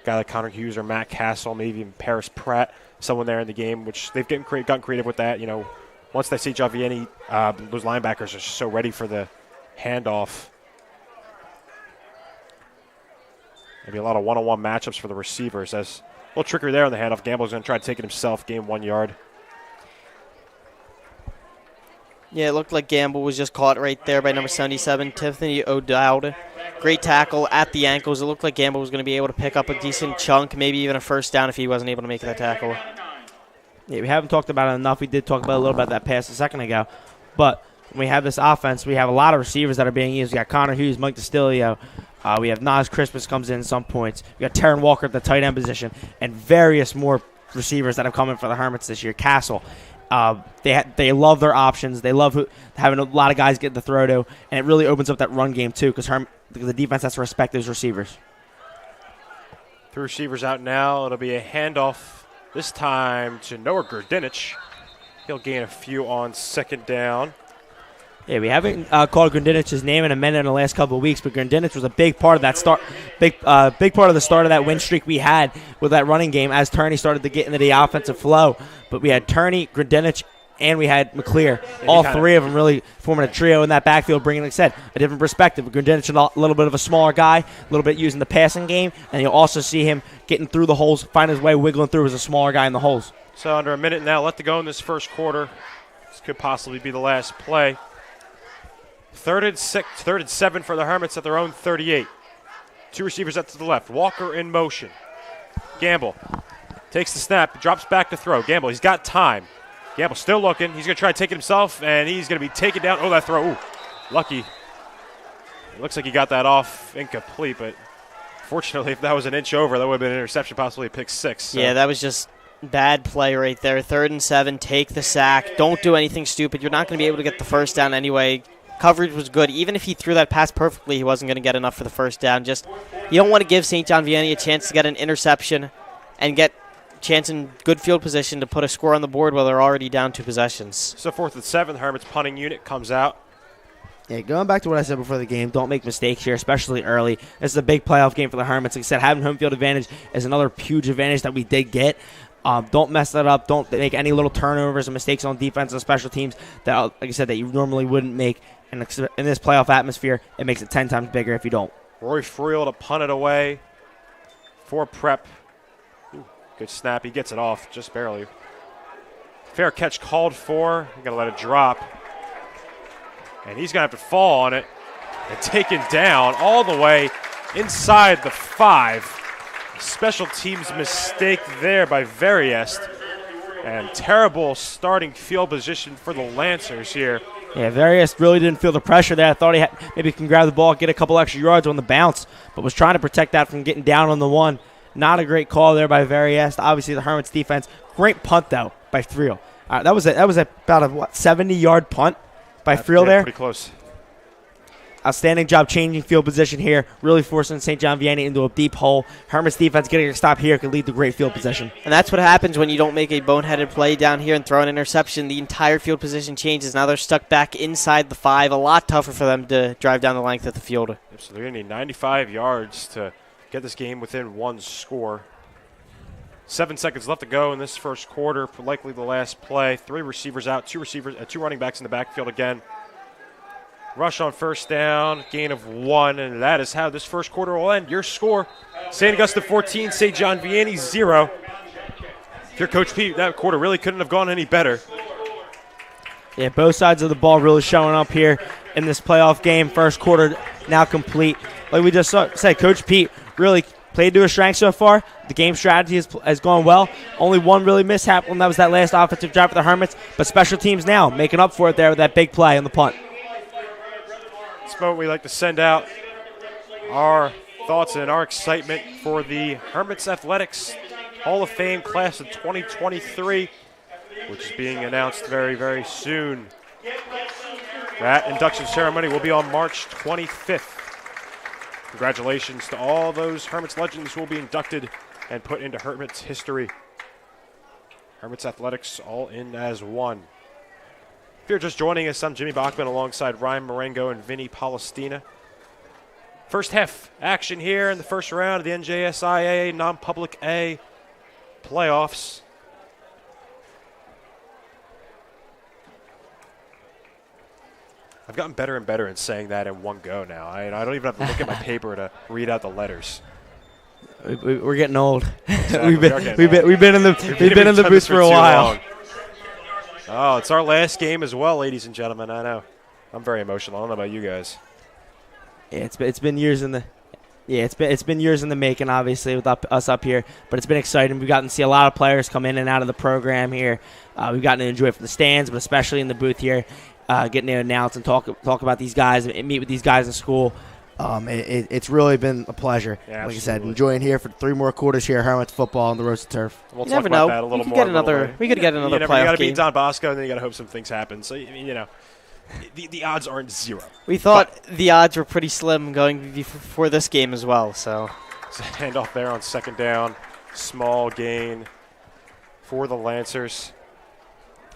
Guy like Connor Hughes or Matt Castle, maybe even Paris Pratt, someone there in the game, which they've gotten creative with that. You know, once they see John Vianney, those linebackers are just so ready for the handoff. Maybe a lot of one-on-one matchups for the receivers. As a little trickery there on the handoff. Gamble's going to try to take it himself, gain 1 yard. Yeah, it looked like Gamble was just caught right there by number 77, Tiffany O'Dowd. Great tackle at the ankles. It looked like Gamble was going to be able to pick up a decent chunk, maybe even a first down if he wasn't able to make that tackle. Yeah, we haven't talked about it enough. We did talk about a little about that pass a second ago. But when we have this offense, we have a lot of receivers that are being used. We got Connor Hughes, Mike Distilio. We have Nas Christmas comes in at some points. We got Taryn Walker at the tight end position, and various more receivers that have come in for the Hermits this year. Castle. They love their options. They love having a lot of guys get the throw to, and it really opens up that run game too because the defense has to respect those receivers. 3 receivers out now. It'll be a handoff this time to Noah Gurdinich. He'll gain a few on second down. Yeah, we haven't called Grindinich's name in a minute in the last couple of weeks, but Grindinich was a big part of that big part of the start of that win streak we had with that running game as Turney started to get into the offensive flow. But we had Turney, Grindinich, and we had McClear. All three of them really forming a trio in that backfield, bringing, like I said, a different perspective. Grindinich a little bit of a smaller guy, a little bit using the passing game, and you'll also see him getting through the holes, finding his way, wiggling through as a smaller guy in the holes. So under a minute now left to go in this first quarter. This could possibly be the last play. 3rd and 7 for the Hermits at their own 38. 2 receivers out to the left. Walker in motion. Gamble takes the snap, drops back to throw. Gamble, he's got time. Gamble still looking. He's going to try to take it himself, and he's going to be taken down. Oh, that throw. Ooh, lucky. It looks like he got that off incomplete, but fortunately, if that was an inch over, that would have been an interception, possibly a pick 6. So. Yeah, that was just bad play right there. 3rd and 7, take the sack. Don't do anything stupid. You're not going to be able to get the first down anyway. Coverage was good. Even if he threw that pass perfectly, he wasn't going to get enough for the first down. Just, you don't want to give St. John Vianney a chance to get an interception and get chance in good field position to put a score on the board while they're already down 2 possessions. So 4th and 7, Hermit's punting unit comes out. Yeah, going back to what I said before the game, don't make mistakes here, especially early. This is a big playoff game for the Hermits. Like I said, having home field advantage is another huge advantage that we did get. Don't mess that up. Don't make any little turnovers and mistakes on defense and special teams that, like I said, that you normally wouldn't make. And in this playoff atmosphere, it makes it 10 times bigger if you don't. Roy Friel to punt it away for Prep. Ooh, good snap. He gets it off just barely. Fair catch called for. You're going to let it drop. And he's going to have to fall on it and taken down all the way inside the 5. Special teams mistake there by Veriest. And terrible starting field position for the Lancers here. Yeah, Veriest really didn't feel the pressure there. I thought he maybe can grab the ball, get a couple extra yards on the bounce, but was trying to protect that from getting down on the 1. Not a great call there by Veriest. Obviously, the Hermits defense. Great punt, though, by Friel. That was about a 70-yard punt by Friel there. Pretty close. Outstanding job changing field position here, really forcing St. John Vianney into a deep hole. Hermit's defense getting a stop here could lead to great field position. And that's what happens when you don't make a boneheaded play down here and throw an interception. The entire field position changes. Now they're stuck back inside the 5. A lot tougher for them to drive down the length of the field. So they're going to need 95 yards to get this game within 1 score. 7 seconds left to go in this first quarter, likely the last play. 3 receivers out, 2 running backs in the backfield again. Rush on first down, gain of 1, and that is how this first quarter will end. Your score, St. Augustine 14, St. John Vianney 0. If you're Coach Pete, that quarter really couldn't have gone any better. Yeah, both sides of the ball really showing up here in this playoff game. First quarter now complete. Like we just said, Coach Pete really played to his strength so far. The game strategy has gone well. Only one really mishap, and that was that last offensive drive for the Hermits. But special teams now making up for it there with that big play on the punt. This moment we like to send out our thoughts and our excitement for the Hermits Athletics Hall of Fame class of 2023, which is being announced very, very soon. That induction ceremony will be on March 25th. Congratulations to all those Hermits legends who will be inducted and put into Hermits history. Hermits Athletics all in as one. If you're just joining us, I'm Jimmy Bachman alongside Ryan Marengo and Vinny Palestina. First half action here in the first round of the NJSIAA non-public A playoffs. I've gotten better and better in saying that in one go now. I don't even have to look at my paper to read out the letters. We're getting old. Exactly. We've been in the booth for a while. Oh, it's our last game as well, ladies and gentlemen. I know. I'm very emotional. I don't know about you guys. Yeah, it's been years in the it's been years in the making, obviously, with us up here. But it's been exciting. We've gotten to see a lot of players come in and out of the program here. We've gotten to enjoy it from the stands, but especially in the booth here, getting to announce and talk about these guys and meet with these guys in school. It's really been a pleasure. Yeah, like I said, enjoying here for 3 more quarters here, Hermits football on the roast of turf. We'll you talk never about know. that a little we could more. get another. We could get another playoff game. You got to beat Don Bosco, and then you got to hope some things happen. So the odds aren't 0. We thought the odds were pretty slim going before this game as well. So it's a handoff there on second down, small gain for the Lancers.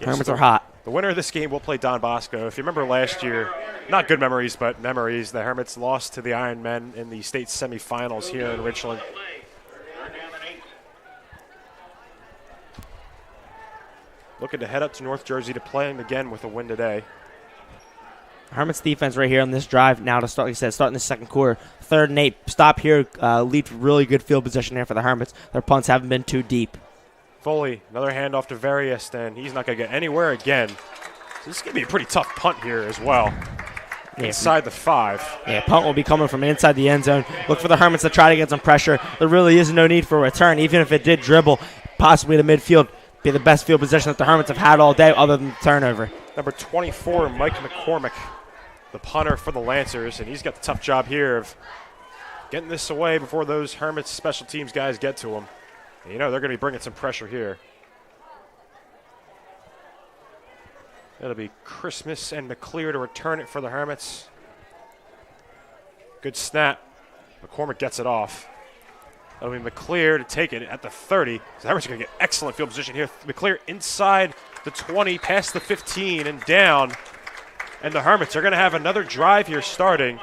Hermits are hot. The winner of this game will play Don Bosco. If you remember last year, not good memories, but memories, the Hermits lost to the Iron Men in the state semifinals here in Richland. Looking to head up to North Jersey to play them again with a win today. Hermits defense right here on this drive now to start, like I said, starting the second quarter. 3rd and 8. Stop here. Lead really good field position here for the Hermits. Their punts haven't been too deep. Foley, another handoff to Varius, and he's not going to get anywhere again. So this is going to be a pretty tough punt here as well. Yeah, inside the 5. Yeah, punt will be coming from inside the end zone. Look for the Hermits to try to get some pressure. There really is no need for a return, even if it did dribble possibly to midfield. Be the best field position that the Hermits have had all day other than the turnover. Number 24, Mike McCormick, the punter for the Lancers, and he's got the tough job here of getting this away before those Hermits special teams guys get to him. And you know they're going to be bringing some pressure here. It'll be Christmas and McClear to return it for the Hermits. Good snap. McCormick gets it off. It'll be McClear to take it at the 30. So the Hermits are going to get excellent field position here. McClear inside the 20, past the 15, and down. And the Hermits are going to have another drive here starting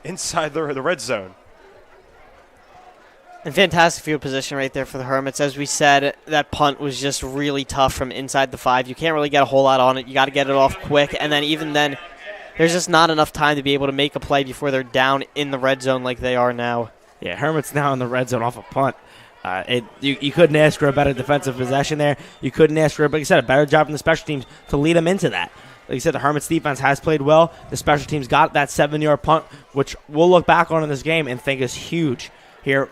inside the red zone. And fantastic field position right there for the Hermits. As we said, that punt was just really tough from inside the 5. You can't really get a whole lot on it. You got to get it off quick. And then even then, there's just not enough time to be able to make a play before they're down in the red zone like they are now. Yeah, Hermits now in the red zone off a punt. You couldn't ask for a better defensive possession there. You couldn't ask for, like I said, a better job from the special teams to lead them into that. Like I said, the Hermits defense has played well. The special teams got that 7-yard punt, which we'll look back on in this game and think is huge here.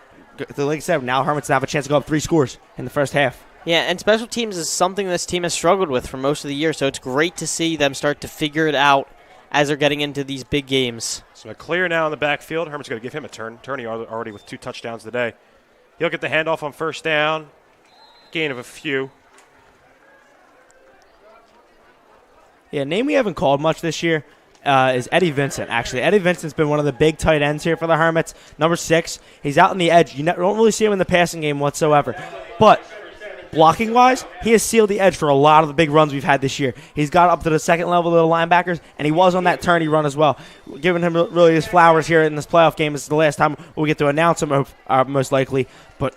Like I said, now Hermits have a chance to go up 3 scores in the first half. Yeah, and special teams is something this team has struggled with for most of the year, so it's great to see them start to figure it out as they're getting into these big games. So McClear now in the backfield. Hermit's going to give him a turn. Turney already with 2 touchdowns today. He'll get the handoff on first down. Gain of a few. Yeah, name we haven't called much this year is Eddie Vincent, actually. Eddie Vincent's been one of the big tight ends here for the Hermits. Number 6. He's out on the edge. You don't really see him in the passing game whatsoever. But blocking-wise, he has sealed the edge for a lot of the big runs we've had this year. He's got up to the second level of the linebackers, and he was on that Turney run as well. Giving him really his flowers here in this playoff game. This is the last time we'll get to announce him, most likely. But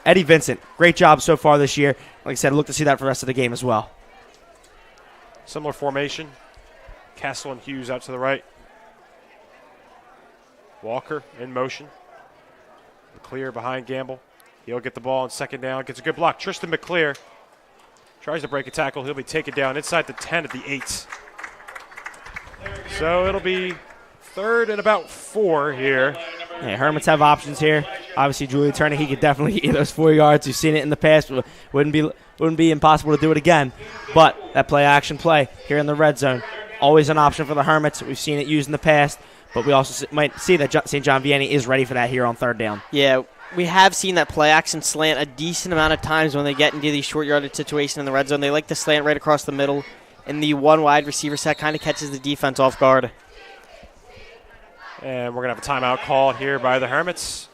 Eddie Vincent, great job so far this year. Like I said, look to see that for the rest of the game as well. Similar formation. Castle and Hughes out to the right. Walker in motion. McClear behind Gamble. He'll get the ball on second down. Gets a good block. Tristan McClear tries to break a tackle. He'll be taken down inside the 10 at the 8. So it'll be 3rd and about 4 here. Yeah, Hermits have options here. Obviously, Julie Turner, he could definitely get those 4 yards. We've seen it in the past. Wouldn't be impossible to do it again. But that play-action play here in the red zone, always an option for the Hermits. We've seen it used in the past. But we also might see that St. John Vianney is ready for that here on 3rd down. Yeah, we have seen that play action slant a decent amount of times when they get into these short yardage situations in the red zone. They like to slant right across the middle, and the one wide receiver set kind of catches the defense off guard. And we're going to have a timeout call here by the Hermits.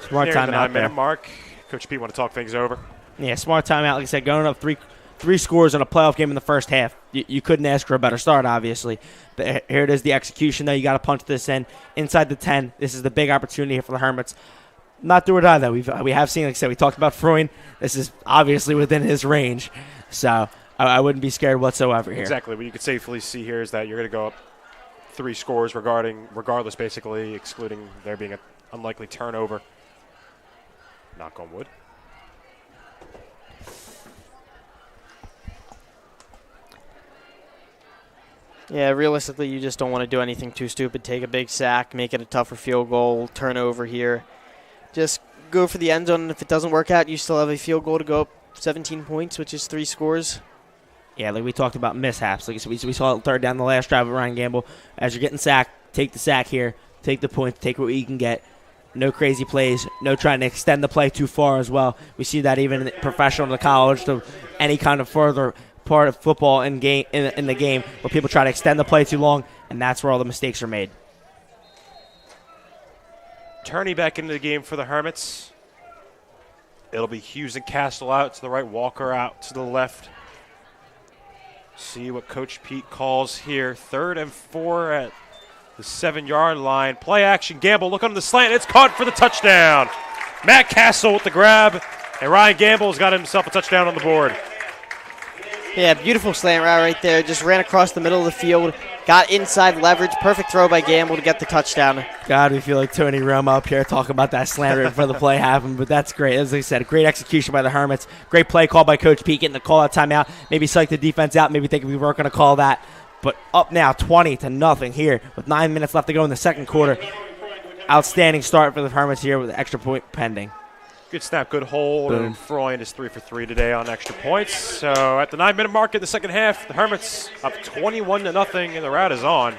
Smart Near the timeout 9-minute mark. Coach Pete want to talk things over. Yeah, smart timeout. Like I said, going up three scores in a playoff game in the first half. You couldn't ask for a better start, obviously. But here it is, the execution, though. You got to punch this in inside the 10. This is the big opportunity here for the Hermits. Not do or die, though. We have seen, like I said, we talked about Freund. This is obviously within his range. So I wouldn't be scared whatsoever here. Exactly. What you could safely see here is that you're going to go up 3 scores regardless, basically, excluding there being an unlikely turnover. Knock on wood. Yeah, realistically, you just don't want to do anything too stupid. Take a big sack, make it a tougher field goal, turnover here. Just go for the end zone, and if it doesn't work out, you still have a field goal to go up 17 points, which is 3 scores. Yeah, like we talked about mishaps. Like we saw it 3rd down the last drive of Ryan Gamble. As you're getting sacked, take the sack here. Take the points. Take what you can get. No crazy plays. No trying to extend the play too far as well. We see that even in the professional to college to any kind of further part of football in the game where people try to extend the play too long, and that's where all the mistakes are made. Turney back into the game for the Hermits. It'll be Hughes and Castle out to the right, Walker out to the left. See what Coach Pete calls here. 3rd and 4 at the 7-yard line. Play action. Gamble looking on the slant. It's caught for the touchdown. Matt Castle with the grab. And Ryan Gamble's got himself a touchdown on the board. Yeah, beautiful slant route right there. Just ran across the middle of the field. Got inside leverage. Perfect throw by Gamble to get the touchdown. God, we feel like Tony Romo up here talking about that slant right before the play happened, but that's great. As I said, great execution by the Hermits. Great play call by Coach Pete, getting the call out timeout. Maybe psych the defense out. Maybe think we weren't going to call that. But up now, 20-0 here with 9 minutes left to go in the second quarter. Outstanding start for the Hermits here with an extra point pending. Good snap, good hold. Boom. And Freund is 3 for 3 today on extra points. So at the 9-minute mark in the second half, the Hermits up 21-0, and the route is on.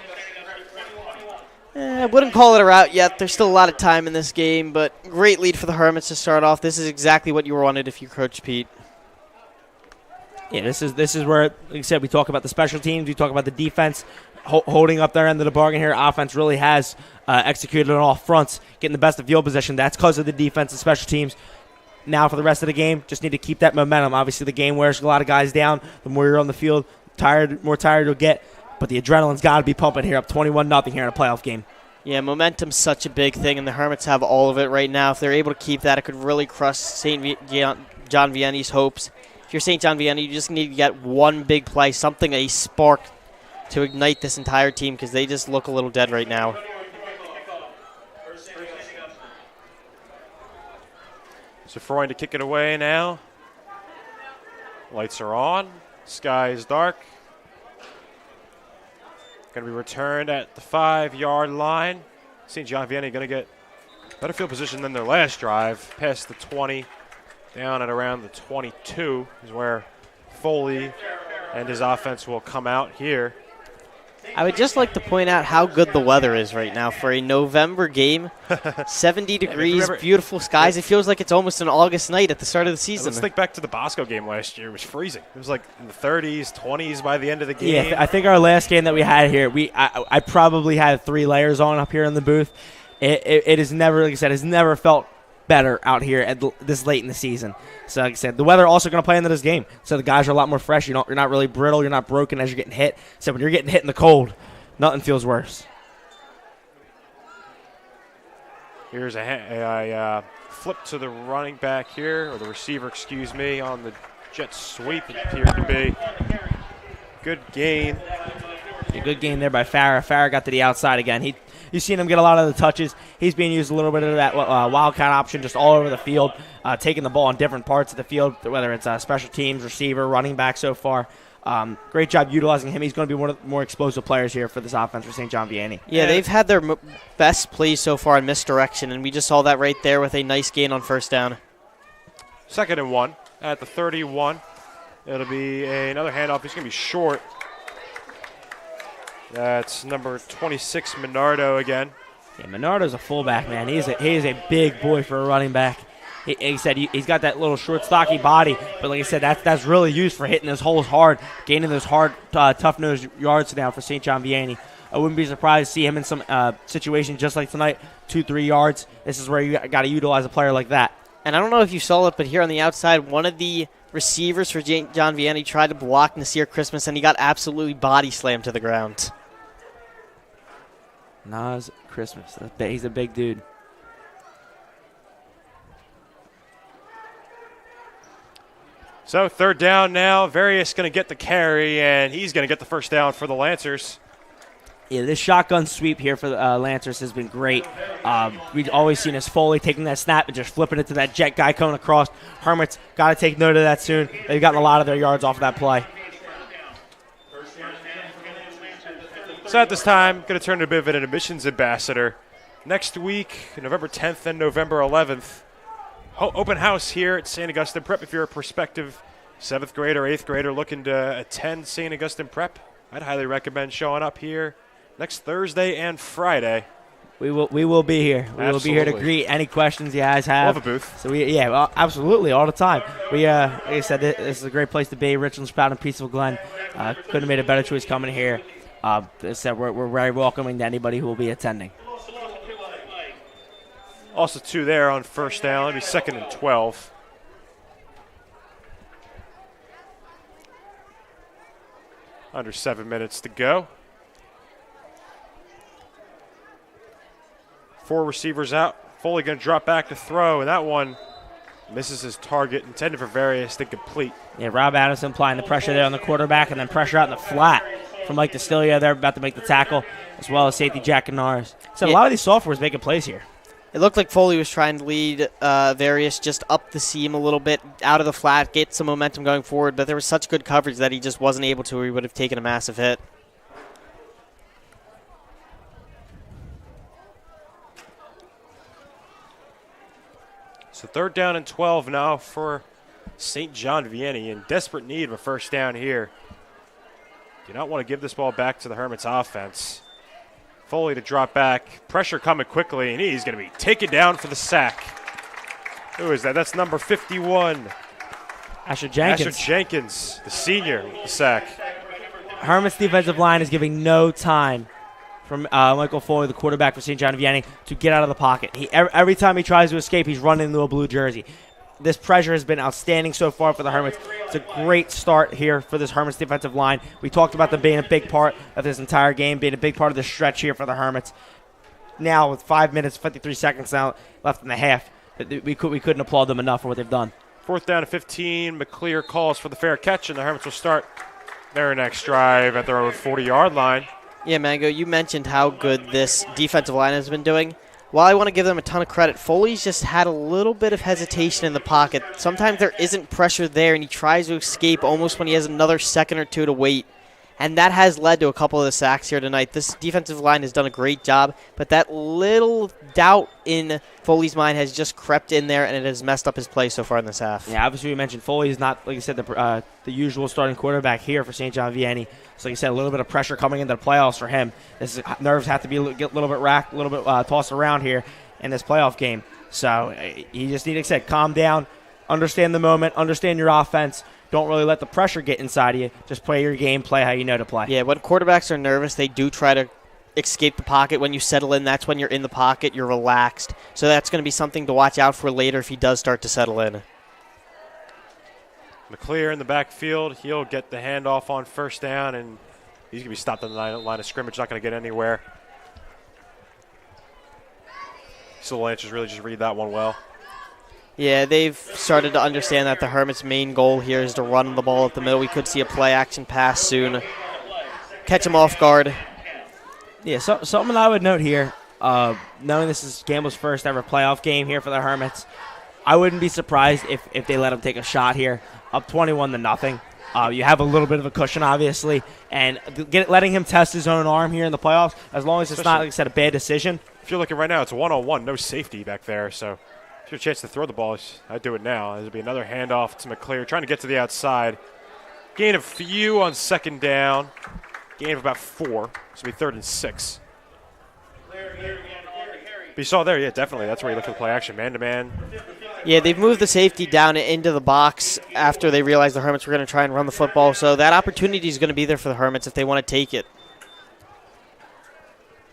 I wouldn't call it a rout yet. There's still a lot of time in this game, but great lead for the Hermits to start off. This is exactly what you wanted if you're Coach Pete. Yeah, this is where, like I said, we talk about the special teams, we talk about the defense holding up their end of the bargain here. Offense really has executed on all fronts, getting the best of field position. That's because of the defense and special teams. Now for the rest of the game, just need to keep that momentum. Obviously, the game wears a lot of guys down. The more you're on the field, more tired you'll get. But the adrenaline's got to be pumping here, up 21-0 here in a playoff game. Yeah, momentum's such a big thing, and the Hermits have all of it right now. If they're able to keep that, it could really crush John Vianney's hopes. If you're St. John Vianney, you just need to get one big play, something, a spark to ignite this entire team, because they just look a little dead right now. So Freund to kick it away now. Lights are on. Sky is dark. Going to be returned at the 5-yard line. St. John Vianney going to get better field position than their last drive. Past the 20, down at around the 22 is where Foley and his offense will come out here. I would just like to point out how good the weather is right now for a November game. 70 degrees, beautiful skies. It feels like it's almost an August night at the start of the season. Let's think back to the Bosco game last year. It was freezing. It was like in the 30s, 20s by the end of the game. Yeah, I think our last game that we had here, I probably had 3 layers on up here in the booth. It has never, like I said, has never felt better out here at this late in the season. So like I said, the weather also going to play into this game. So the guys are a lot more fresh. You're not really brittle. You're not broken as you're getting hit. So when you're getting hit in the cold, nothing feels worse. Here's a flip to the running back here, or the receiver, excuse me, on the jet sweep. It appeared to be good gain. A good gain there by Farrah. Farrah got to the outside again. You've seen him get a lot of the touches. He's being used a little bit of that wildcat option just all over the field, taking the ball in different parts of the field, whether it's special teams, receiver, running back so far. Great job utilizing him. He's going to be one of the more explosive players here for this offense for St. John Vianney. Yeah, they've had their best plays so far in misdirection, and we just saw that right there with a nice gain on first down. 2nd and 1 at the 31. It'll be another handoff. He's going to be short. That's number 26, Minardo again. Yeah, Minardo's a fullback, man. He is a big boy for a running back. He said he's got that little short, stocky body, but like I said, that's really used for hitting those holes hard, gaining those hard, tough-nosed yards now for St. John Vianney. I wouldn't be surprised to see him in some situation just like tonight, 2-3 yards. This is where you got to utilize a player like that. And I don't know if you saw it, but here on the outside, one of the receivers for St. John Vianney tried to block Nasir Christmas, and he got absolutely body slammed to the ground. Nas Christmas. He's a big dude. So 3rd down now. Various going to get the carry, and he's going to get the first down for the Lancers. Yeah, this shotgun sweep here for the Lancers has been great. We've always seen us Foley taking that snap and just flipping it to that jet guy coming across. Hermits got to take note of that soon. They've gotten a lot of their yards off of that play. So at this time, going to turn to a bit of an admissions ambassador. Next week, November 10th and November 11th, open house here at St. Augustine Prep. If you're a prospective 7th grader, 8th grader looking to attend St. Augustine Prep, I'd highly recommend showing up here next Thursday and Friday. We will be here. We will be here to greet any questions you guys have. Love a booth. So absolutely, all the time. We like I said, this is a great place to be. Richland's proud and peaceful Glen. Couldn't have made a better choice coming here. We're very welcoming to anybody who will be attending. Also 2 there on first down. It'll be 2nd and 12. Under 7 minutes to go. 4 receivers out. Foley going to drop back to throw, and that one misses his target, intended for various, incomplete. Yeah, Rob Adamson applying the pressure there on the quarterback, and then pressure out in the flat from Mike DeStilia. They're about to make the tackle, as well as safety Jack Canaris. So a lot of these sophomores making plays here. It looked like Foley was trying to lead Various just up the seam a little bit, out of the flat, get some momentum going forward, but there was such good coverage that he just wasn't able to, or he would have taken a massive hit. So 3rd down and 12 now for St. John Vianney, in desperate need of a first down here. Do not want to give this ball back to the Hermits offense. Foley to drop back. Pressure coming quickly, and he's going to be taken down for the sack. Who is that? That's number 51. Asher Jenkins. Asher Jenkins, the senior, with the sack. Hermit's defensive line is giving no time from Michael Foley, the quarterback for St. John Vianney, to get out of the pocket. Every time he tries to escape, he's running into a blue jersey. This pressure has been outstanding so far for the Hermits. It's a great start here for this Hermits defensive line. We talked about them being a big part of this entire game, being a big part of the stretch here for the Hermits. Now, with 5 minutes, 53 seconds now left in the half, we couldn't applaud them enough for what they've done. 4th down and 15. McClear calls for the fair catch, and the Hermits will start their next drive at their own 40-yard line. Yeah, Mango, you mentioned how good this defensive line has been doing. While I want to give them a ton of credit, Foley's just had a little bit of hesitation in the pocket. Sometimes there isn't pressure there, and he tries to escape almost when he has another second or two to wait. And that has led to a couple of the sacks here tonight. This defensive line has done a great job, but that little doubt in Foley's mind has just crept in there, and it has messed up his play so far in this half. Yeah, obviously we mentioned Foley is not, like I said, the usual starting quarterback here for St. John Vianney. So like you said, a little bit of pressure coming into the playoffs for him. Nerves have to be get a little bit racked, a little bit tossed around here in this playoff game. So you just need to, like I said, calm down, understand the moment, understand your offense. Don't really let the pressure get inside of you. Just play your game, play how you know to play. Yeah, when quarterbacks are nervous, they do try to escape the pocket. When you settle in, that's when you're in the pocket, you're relaxed. So that's going to be something to watch out for later if he does start to settle in. McClear in the backfield. He'll get the handoff on first down, and he's going to be stopped on the line of scrimmage, not going to get anywhere. Civil Lancers really just read that one well. Yeah, they've started to understand that the Hermits' main goal here is to run the ball at the middle. We could see a play-action pass soon. Catch him off guard. Yeah, something I would note here, knowing this is Gamble's first ever playoff game here for the Hermits, I wouldn't be surprised if they let him take a shot here, up 21-0. You have a little bit of a cushion, obviously, and letting him test his own arm here in the playoffs, as long as it's not, like I said, a bad decision. If you're looking right now, it's one-on-one, no safety back there, so if you have a chance to throw the ball, I'd do it now. There'll be another handoff to McClear, trying to get to the outside. Gain a few on 2nd down. Gain of about 4. This will be 3rd and 6. But you saw there, yeah, definitely. That's where you look for the play action, man-to-man. Yeah, they've moved the safety down into the box after they realized the Hermits were going to try and run the football. So that opportunity is going to be there for the Hermits if they want to take it.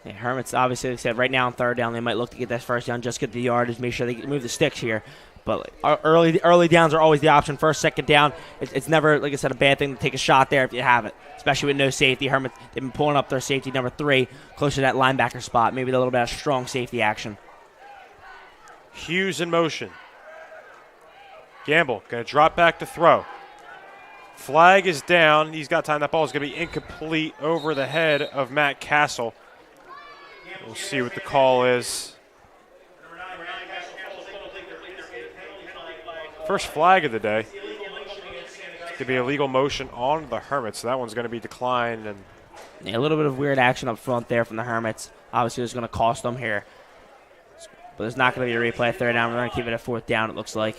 Yeah, Hermits, obviously, like I said, right now on 3rd down, they might look to get that first down, just get the yardage, make sure they move the sticks here. But early downs are always the option. 1st, 2nd down, it's never, like I said, a bad thing to take a shot there if you have it, especially with no safety. Hermits, they've been pulling up their safety number 3 closer to that linebacker spot, maybe a little bit of strong safety action. Hughes in motion. Gamble going to drop back to throw. Flag is down. He's got time. That ball is going to be incomplete over the head of Matt Castle. We'll see what the call is. First flag of the day. It's going to be illegal motion on the Hermits, so that one's going to be declined. And yeah, a little bit of weird action up front there from the Hermits. Obviously, it's going to cost them here. But there's not going to be a replay at 3rd down. We're going to keep it at 4th down, it looks like.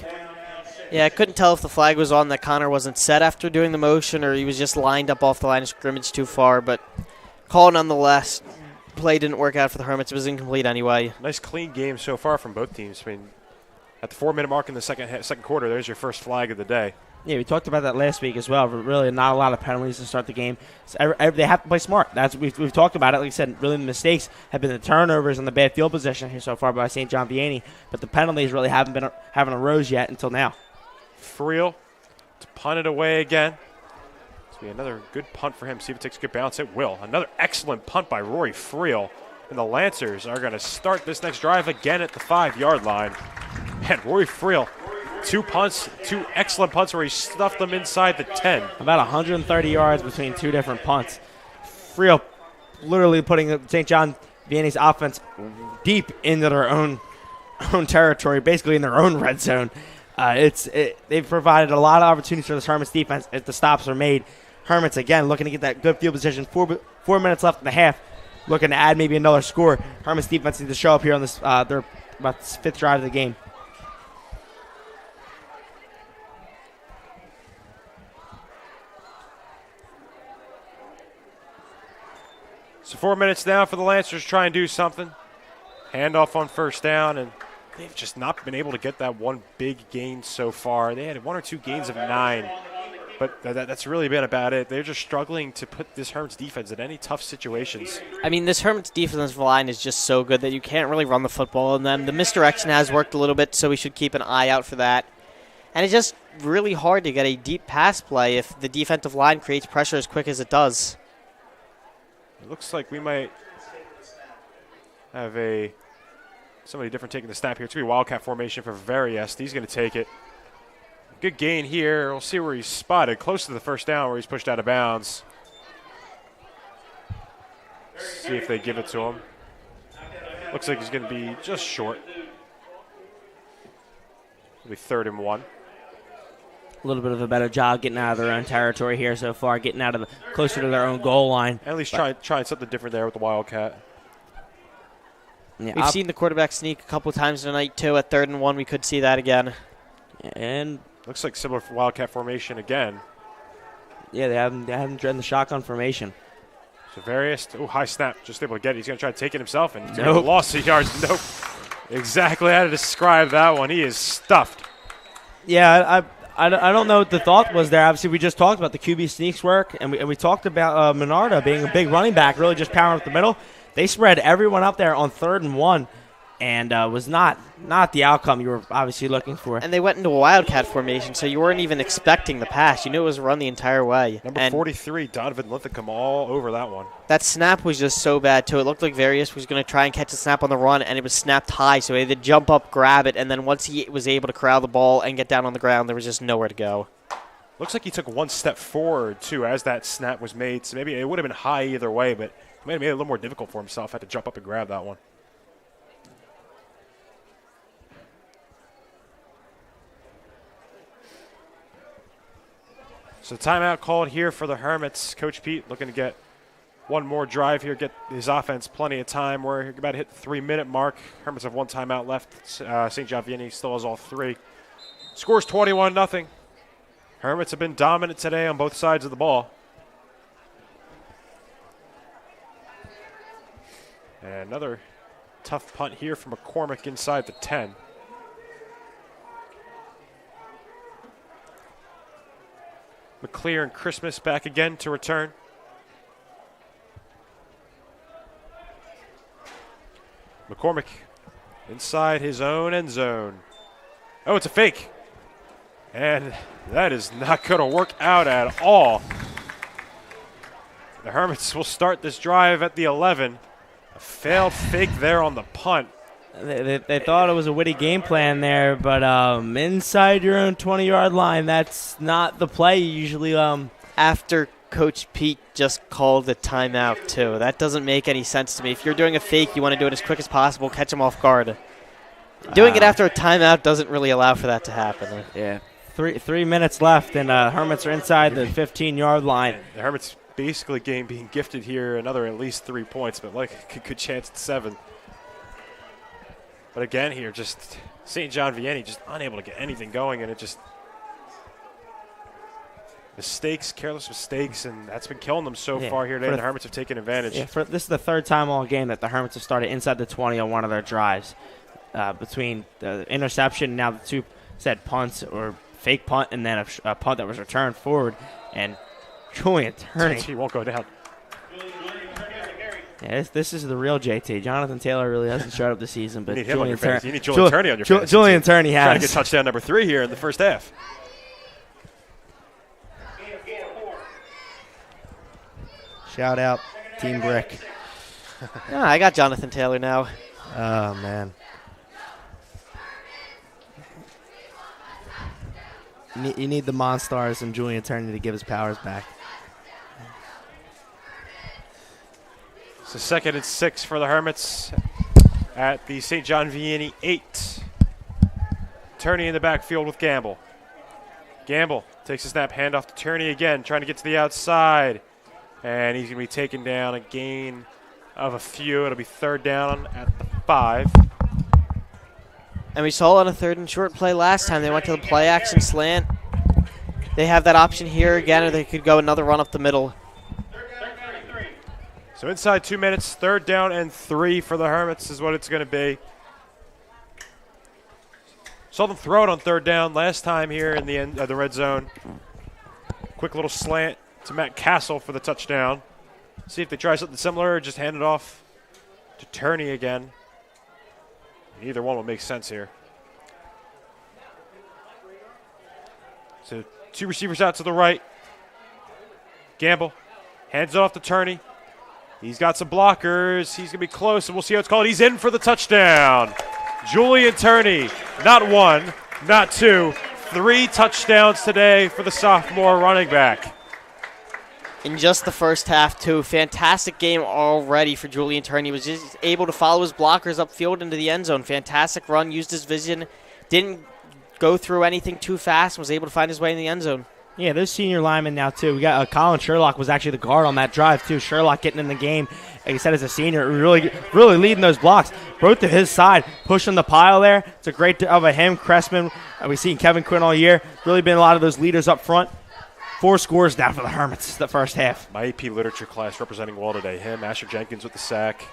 Yeah, I couldn't tell if the flag was on that Connor wasn't set after doing the motion or he was just lined up off the line of scrimmage too far. But call nonetheless. Play didn't work out for the Hermits. It was incomplete anyway. Nice clean game so far from both teams. I mean, at the 4-minute mark in the second quarter, there's your first flag of the day. Yeah, we talked about that last week as well. Really, not a lot of penalties to start the game. So they have to play smart. We've talked about it. Like I said, really the mistakes have been the turnovers and the bad field position here so far by St. John Vianney. But the penalties really haven't arose yet until now. Friel to punt it away again. Be another good punt for him. See if it takes a good bounce. It will. Another excellent punt by Rory Friel. And the Lancers are going to start this next drive again at the 5-yard line. And Rory Friel, 2 punts, 2 excellent punts where he stuffed them inside the 10. About 130 yards between 2 different punts. Friel literally putting St. John Vianney's offense deep into their own territory, basically in their own red zone. They've provided a lot of opportunities for this Hermits defense if the stops are made. Hermits, again, looking to get that good field position. 4 minutes left in the half. Looking to add maybe another score. Hermits defense needs to show up here on this their about 5th drive of the game. So 4 minutes now for the Lancers to try and do something. Handoff on first down, and they've just not been able to get that one big gain so far. They had 1 or 2 gains of 9, but that's really been about it. They're just struggling to put this Hermits defense in any tough situations. I mean, this Hermits defensive line is just so good that you can't really run the football on them. The misdirection has worked a little bit, so we should keep an eye out for that. And it's just really hard to get a deep pass play if the defensive line creates pressure as quick as it does. It looks like we might have somebody different taking the snap here. It's going to be Wildcat formation for Variest. He's going to take it. Good gain here. We'll see where he's spotted. Close to the first down where he's pushed out of bounds. See if they give it to him. Looks like he's going to be just short. It'll be 3rd and 1. A little bit of a better job getting out of their own territory here so far, getting out of closer to their own goal line. At least trying something different there with the Wildcat. Yeah, We've seen the quarterback sneak a couple times tonight, too. At 3rd and 1, we could see that again. And looks like similar Wildcat formation again. yeah, they haven't driven the shotgun formation. So Variest, high snap, just able to get it. He's going to try to take it himself, and Nope. lost 2 yards. Nope. Exactly how to describe that one. He is stuffed. Yeah, I don't know what the thought was there. Obviously, we just talked about the QB sneaks work, and we talked about Minarda being a big running back, really just powering up the middle. They spread everyone up there on 3rd and 1, and was not the outcome you were obviously looking for. And they went into a Wildcat formation, so you weren't even expecting the pass. You knew it was run the entire way. Number 43, Donovan Linthicum, all over that one. That snap was just so bad, too. It looked like Various was going to try and catch a snap on the run, and it was snapped high, so he had to jump up, grab it, and then once he was able to corral the ball and get down on the ground, there was just nowhere to go. Looks like he took 1 step forward, too, as that snap was made. So maybe it would have been high either way, but it made it a little more difficult for himself. Had to jump up and grab that one. So timeout called here for the Hermits. Coach Pete looking to get one more drive here, get his offense plenty of time. We're about to hit the 3-minute mark. Hermits have 1 timeout left. St. John Vianney still has all 3. Scores 21-0. Hermits have been dominant today on both sides of the ball. And another tough punt here from McCormick inside the 10. McClear and Christmas back again to return. McCormick inside his own end zone. Oh, it's a fake. And that is not going to work out at all. The Hermits will start this drive at the 11. A failed fake there on the punt. They thought it was a witty game plan there, but inside your own 20-yard line, that's not the play usually. After Coach Pete just called the timeout, too. That doesn't make any sense to me. If you're doing a fake, you want to do it as quick as possible, catch them off guard. Doing it after a timeout doesn't really allow for that to happen. Yeah. 3 minutes left, and Hermits are inside the 15-yard line. The Hermits basically game being gifted here another at least 3 points, but like a good chance at 7. But again here, just St. John Vianney just unable to get anything going, and it just mistakes, careless mistakes, and that's been killing them so far here today. And the Hermits have taken advantage. Yeah, this is the 3rd time all game that the Hermits have started inside the 20 on one of their drives. Between the interception and now the 2 said punts or fake punt and then a punt that was returned forward. And Julian Turney. He won't go down. Yeah, this is the real JT. Jonathan Taylor really hasn't showed up this season, but you need him on your fantasy. You need Julian Turney on your fantasy. Julian Turney has. Trying to get touchdown number 3 here in the first half. Shout out Team Brick. I got Jonathan Taylor now. Oh, man. You need the Monstars and Julian Turney to give his powers back. So 2nd and 6 for the Hermits at the St. John Vianney 8. Turney in the backfield with Gamble. Gamble takes a snap, handoff to Turney again, trying to get to the outside. And he's going to be taken down, a gain of a few. It'll be 3rd down at the 5. And we saw on a 3rd and short play last time. They went to the play action slant. They have that option here again, or they could go another run up the middle. So inside 2 minutes, 3rd down and 3 for the Hermits is what it's going to be. Saw them throw it on 3rd down last time here in the end of the red zone. Quick little slant to Matt Castle for the touchdown. See if they try something similar or just hand it off to Turney again. Either one will make sense here. So 2 receivers out to the right. Gamble hands it off to Turney. He's got some blockers. He's going to be close, and we'll see how it's called. He's in for the touchdown. Julian Turney, not 1, not 2, 3 touchdowns today for the sophomore running back. In just the first half, too. Fantastic game already for Julian Turney. He was just able to follow his blockers upfield into the end zone. Fantastic run, used his vision, didn't go through anything too fast, was able to find his way in the end zone. Yeah, there's senior linemen now, too. We got Colin Sherlock was actually the guard on that drive, too. Sherlock getting in the game, like I said, as a senior, really leading those blocks. Broke to his side, pushing the pile there. It's a great job of him, Cressman. We've seen Kevin Quinn all year. Really been a lot of those leaders up front. 4 scores down for the Hermits the first half. My AP literature class representing well today. Him, Asher Jenkins with the sack.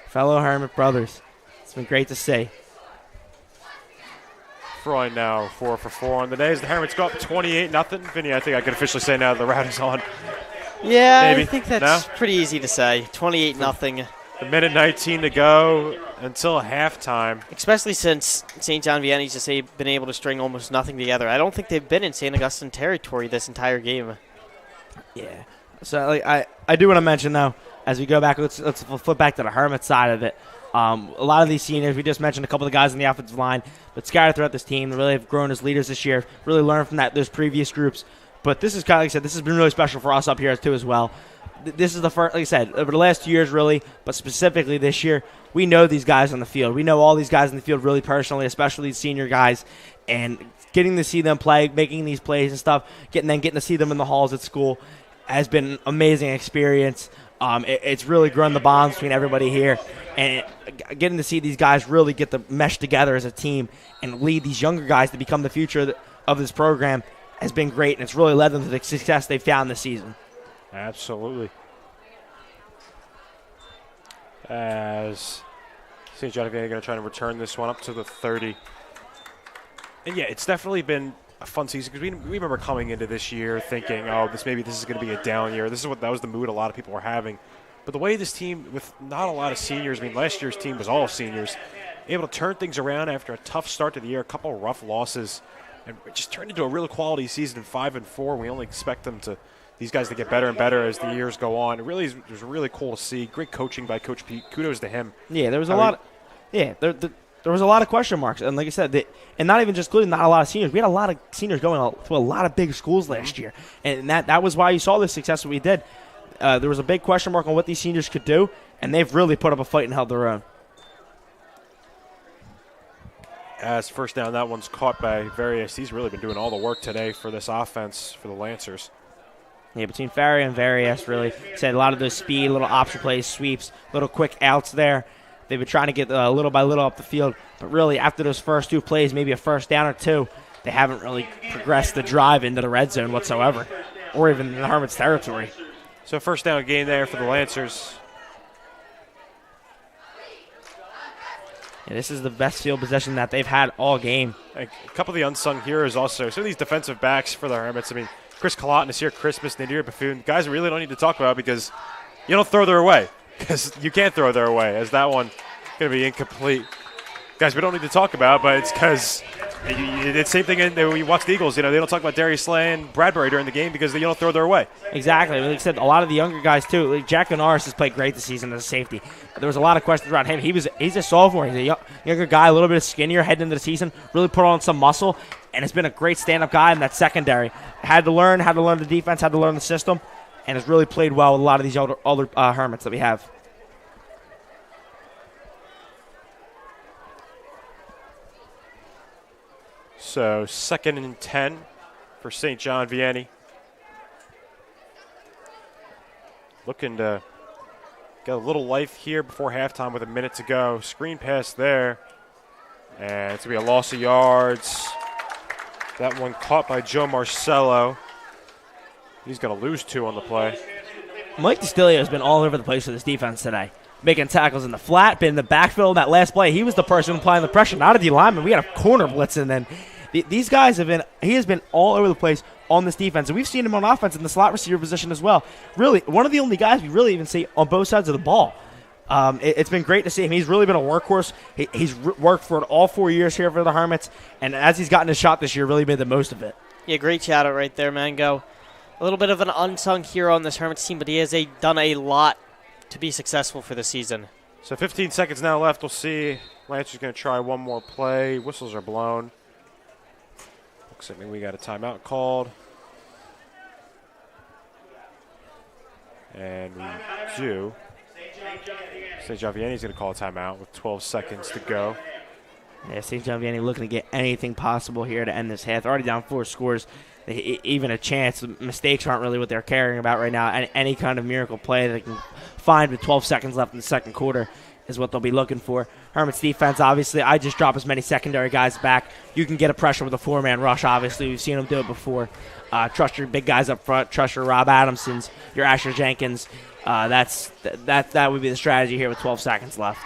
Fellow Hermit brothers. It's been great to see. Freund now 4 for 4 on the day as the Hermits go up 28-0. Vinny, I think I can officially say now the route is on. Yeah, Maybe. I think that's pretty easy to say. 28-0. A minute 19 to go until halftime. Especially since St. John Vianney's just been able to string almost nothing together. I don't think they've been in St. Augustine territory this entire game. Yeah. So I do want to mention, though, as we go back, let's flip back to the Hermit side of it. A lot of these seniors, we just mentioned a couple of the guys on the offensive line, but scattered throughout this team, they really have grown as leaders this year, really learned from those previous groups. But this is kind of, like I said, this has been really special for us up here, too, as well. This is the first, like I said, over the last 2 years, really, but specifically this year, we know these guys on the field. We know all these guys in the field really personally, especially these senior guys, and getting to see them play, making these plays and stuff, getting to see them in the halls at school has been an amazing experience. It's really grown the bonds between everybody here, and getting to see these guys really get to mesh together as a team and lead these younger guys to become the future of this program has been great, and it's really led them to the success they've found this season. Absolutely. As St. John Vianney going to try to return this one up to the 30. And yeah, it's definitely been a fun season because we remember coming into this year thinking, oh, this is going to be a down year. That was the mood a lot of people were having. But the way this team, with not a lot of seniors, I mean, last year's team was all seniors, able to turn things around after a tough start to the year, a couple of rough losses, and it just turned into a really quality season 5-4. We only expect these guys to get better and better as the years go on. It was really cool to see. Great coaching by Coach Pete. Kudos to him. Yeah, there was a lot. There was a lot of question marks, and like I said, and not even just including not a lot of seniors. We had a lot of seniors going to a lot of big schools last year, and that was why you saw the success that we did. There was a big question mark on what these seniors could do, and they've really put up a fight and held their own. As first down, that one's caught by Various. He's really been doing all the work today for this offense for the Lancers. Yeah, between Faria and Various, really said a lot of those speed, little option plays, sweeps, little quick outs there. They've been trying to get little by little up the field, but really after those first 2 plays, maybe a first down or 2, they haven't really progressed the drive into the red zone whatsoever, or even in the Hermits territory. So first down gain there for the Lancers. Yeah, this is the best field possession that they've had all game. A couple of the unsung heroes also. Some of these defensive backs for the Hermits. I mean, Chris Colotton is here, Christmas, Nadir Buffoon. Guys we really don't need to talk about because you don't throw their away. Because you can't throw their away, as that one going to be incomplete. Guys we don't need to talk about, but it's because It's the same thing when you watch the Eagles. They don't talk about Darius Slay and Bradbury during the game because they don't throw their way. Exactly. Like I said, a lot of the younger guys, too. Like Jack Norris has played great this season as a safety. There was a lot of questions around him. He's a sophomore. He's a younger guy, a little bit skinnier heading into the season, really put on some muscle, and has been a great stand-up guy in that secondary. Had to learn the defense, had to learn the system, and has really played well with a lot of these older Hermits that we have. So 2nd and 10 for St. John Vianney. Looking to get a little life here before halftime with a minute to go. Screen pass there. And it's going to be a loss of yards. That one caught by Joe Marcello. He's going to lose 2 on the play. Mike Distilio has been all over the place with this defense today. Making tackles in the flat, been in the backfield. That last play, he was the person applying the pressure, not a D lineman. We had a corner blitzing, and these guys he has been all over the place on this defense. And we've seen him on offense in the slot receiver position as well. Really, one of the only guys we really even see on both sides of the ball. It's been great to see him. He's really been a workhorse. He's worked for it all 4 years here for the Hermits, and as he's gotten his shot this year, really made the most of it. Yeah, great shout out right there, Mango. A little bit of an unsung hero on this Hermits team, but he has done a lot to be successful for the season. So 15 seconds now left. We'll see. Lancer's going to try one more play. Whistles are blown. Looks like we got a timeout called. And we do. St. John Vianney's going to call a timeout with 12 seconds to go. Yeah, St. John Vianney looking to get anything possible here to end this half. They're already down 4 scores. Even a chance. Mistakes aren't really what they're caring about right now. Any kind of miracle play they can find with 12 seconds left in the second quarter is what they'll be looking for. Hermits defense, obviously, I just drop as many secondary guys back. You can get a pressure with a 4-man rush, obviously. We've seen them do it before. Trust your big guys up front. Trust your Rob Adamsons, your Asher Jenkins. That would be the strategy here with 12 seconds left.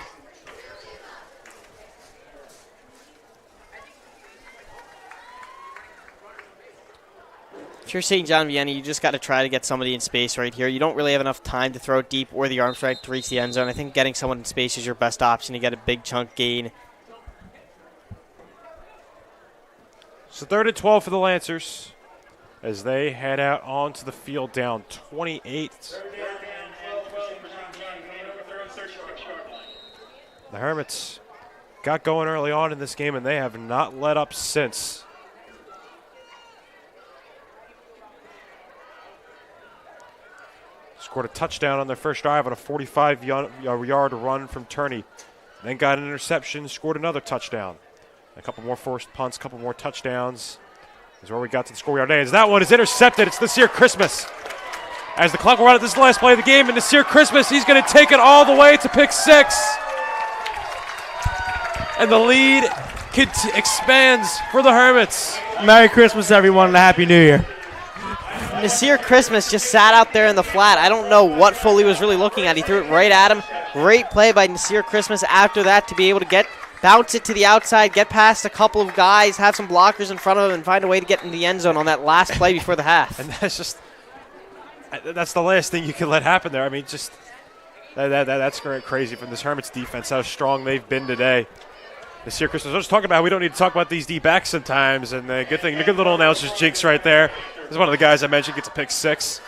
If you're St. John Vianney, you just got to try to get somebody in space right here. You don't really have enough time to throw it deep or the arm strength to reach the end zone. I think getting someone in space is your best option to get a big chunk gain. So 3rd and 12 for the Lancers as they head out onto the field down 28. The Hermits got going early on in this game, and they have not let up since. Scored a touchdown on their first drive on a 45-yard run from Turney. Then got an interception, scored another touchdown. A couple more forced punts, a couple more touchdowns. Is where we got to the score we are today. As that one is intercepted, it's Nasir Christmas. As the clock will run at this last play of the game, and Nasir Christmas, he's going to take it all the way to pick 6. And the lead expands for the Hermits. Merry Christmas, everyone, and a Happy New Year. Nasir Christmas just sat out there in the flat. I don't know what Foley was really looking at. He threw it right at him. Great play by Nasir Christmas after that to be able to bounce it to the outside, get past a couple of guys, have some blockers in front of him, and find a way to get in the end zone on that last play before the half. And that's the last thing you can let happen there. I mean, just that's crazy from this Hermits defense, how strong they've been today. Nasir Christmas, I was talking about how we don't need to talk about these D-backs sometimes, and the good little announcer's jinx right there. This is one of the guys I mentioned gets a pick 6.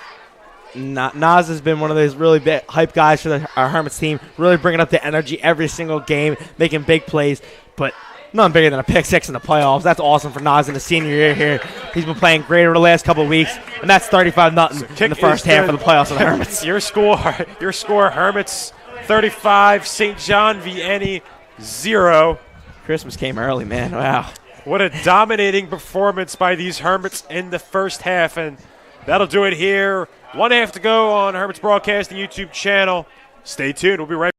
Nas has been one of those really big hype guys for our Hermits team, really bringing up the energy every single game, making big plays, but nothing bigger than a pick 6 in the playoffs. That's awesome for Nas in his senior year here. He's been playing great over the last couple of weeks, and that's 35-0 in the first half of the playoffs of the Hermits. Your score, Hermits 35, St. John Vianney 0. Christmas came early, man. Wow. What a dominating performance by these Hermits in the first half, and that'll do it here. 1 half to go on Hermits Broadcasting YouTube channel. Stay tuned. We'll be right back.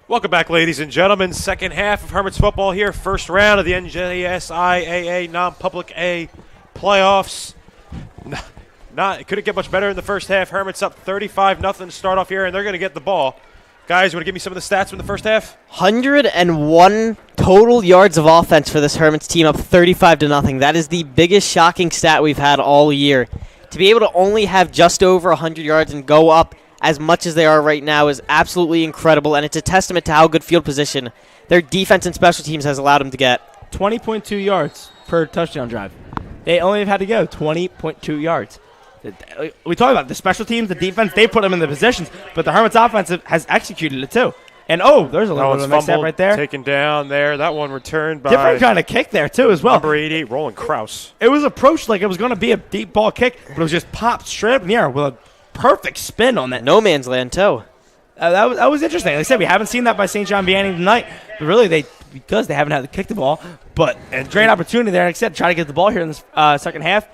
Welcome back, ladies and gentlemen. Second half of Hermits football here. First round of the NJSIAA non-public A playoffs. It couldn't get much better in the first half. Hermits up 35-0 to start off here, and they're going to get the ball. Guys, you want to give me some of the stats from the first half? 101 total yards of offense for this Hermits team, up 35-0. That is the biggest shocking stat we've had all year. To be able to only have just over 100 yards and go up as much as they are right now is absolutely incredible, and it's a testament to how good field position their defense and special teams has allowed them to get. 20.2 yards per touchdown drive. They only have had to go 20.2 yards. We talk about the special teams, the defense, they put them in the positions, but the Hermits offense has executed it too. And, there's a little bit of a mix up right there. Taken down there. That one returned by different kind of kick there too as well. Number 88, Roland Krause. It was approached like it was going to be a deep ball kick, but it was just popped straight up in the air with a perfect spin on that. No man's land too. That was interesting. Like I said, we haven't seen that by St. John Vianney tonight, but really because they haven't had to kick the ball. But great opportunity there. Like I said, try to get the ball here in this second half.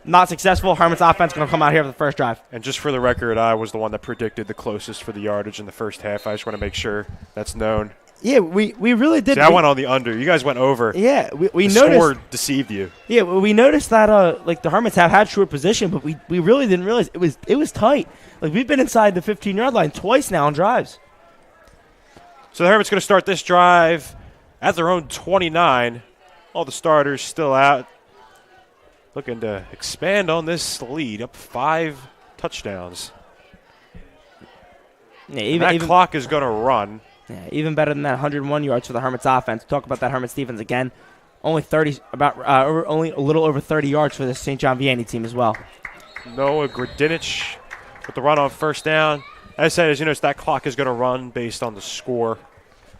Not successful. Hermits offense going to come out here for the first drive. And just for the record, I was the one that predicted the closest for the yardage in the first half. I just want to make sure that's known. Yeah, we really did. See, I went on the under. You guys went over. Yeah, we the noticed. score deceived you. Yeah, we noticed that the Hermits have had short position, but we really didn't realize it was tight. Like we've been inside the 15-yard line twice now on drives. So the Hermits going to start this drive at their own 29. All the starters still out. Looking to expand on this lead, up 5 touchdowns. Yeah, even clock is going to run. Yeah, even better than that 101 yards for the Hermits offense. Talk about that Hermits defense again. Only only a little over 30 yards for the St. John Vianney team as well. Noah Gradinich with the run on first down. As I said, as you notice, that clock is going to run based on the score.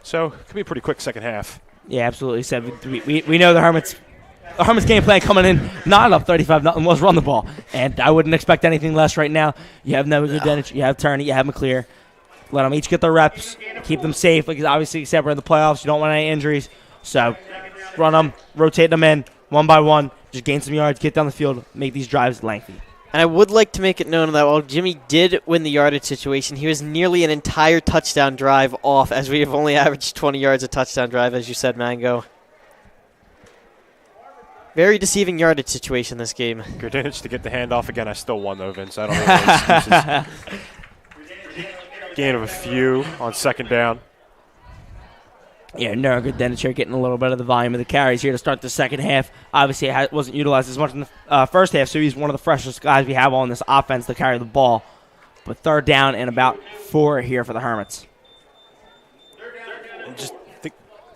So it could be a pretty quick second half. Yeah, absolutely. Said we know the Hermits game plan coming in not up 35-0 was run the ball, and I wouldn't expect anything less right now. You have Noah Gradinich, you have Turney, you have McClear. Let them each get their reps, keep them safe. Like obviously, except we're in the playoffs, you don't want any injuries. So run them, rotate them in one by one, just gain some yards, get down the field, make these drives lengthy. And I would like to make it known that while Jimmy did win the yardage situation, he was nearly an entire touchdown drive off, as we have only averaged 20 yards a touchdown drive, as you said, Mango. Very deceiving yardage situation this game. Gradinich to get the handoff again. I still won though, Vince. I don't know any excuses. Gain of a few on second down. Yeah, Noah Gradinich here getting a little bit of the volume of the carries here to start the second half. Obviously, it wasn't utilized as much in the first half, so he's one of the freshest guys we have on this offense to carry the ball. But third down and about 4 here for the Hermits. And just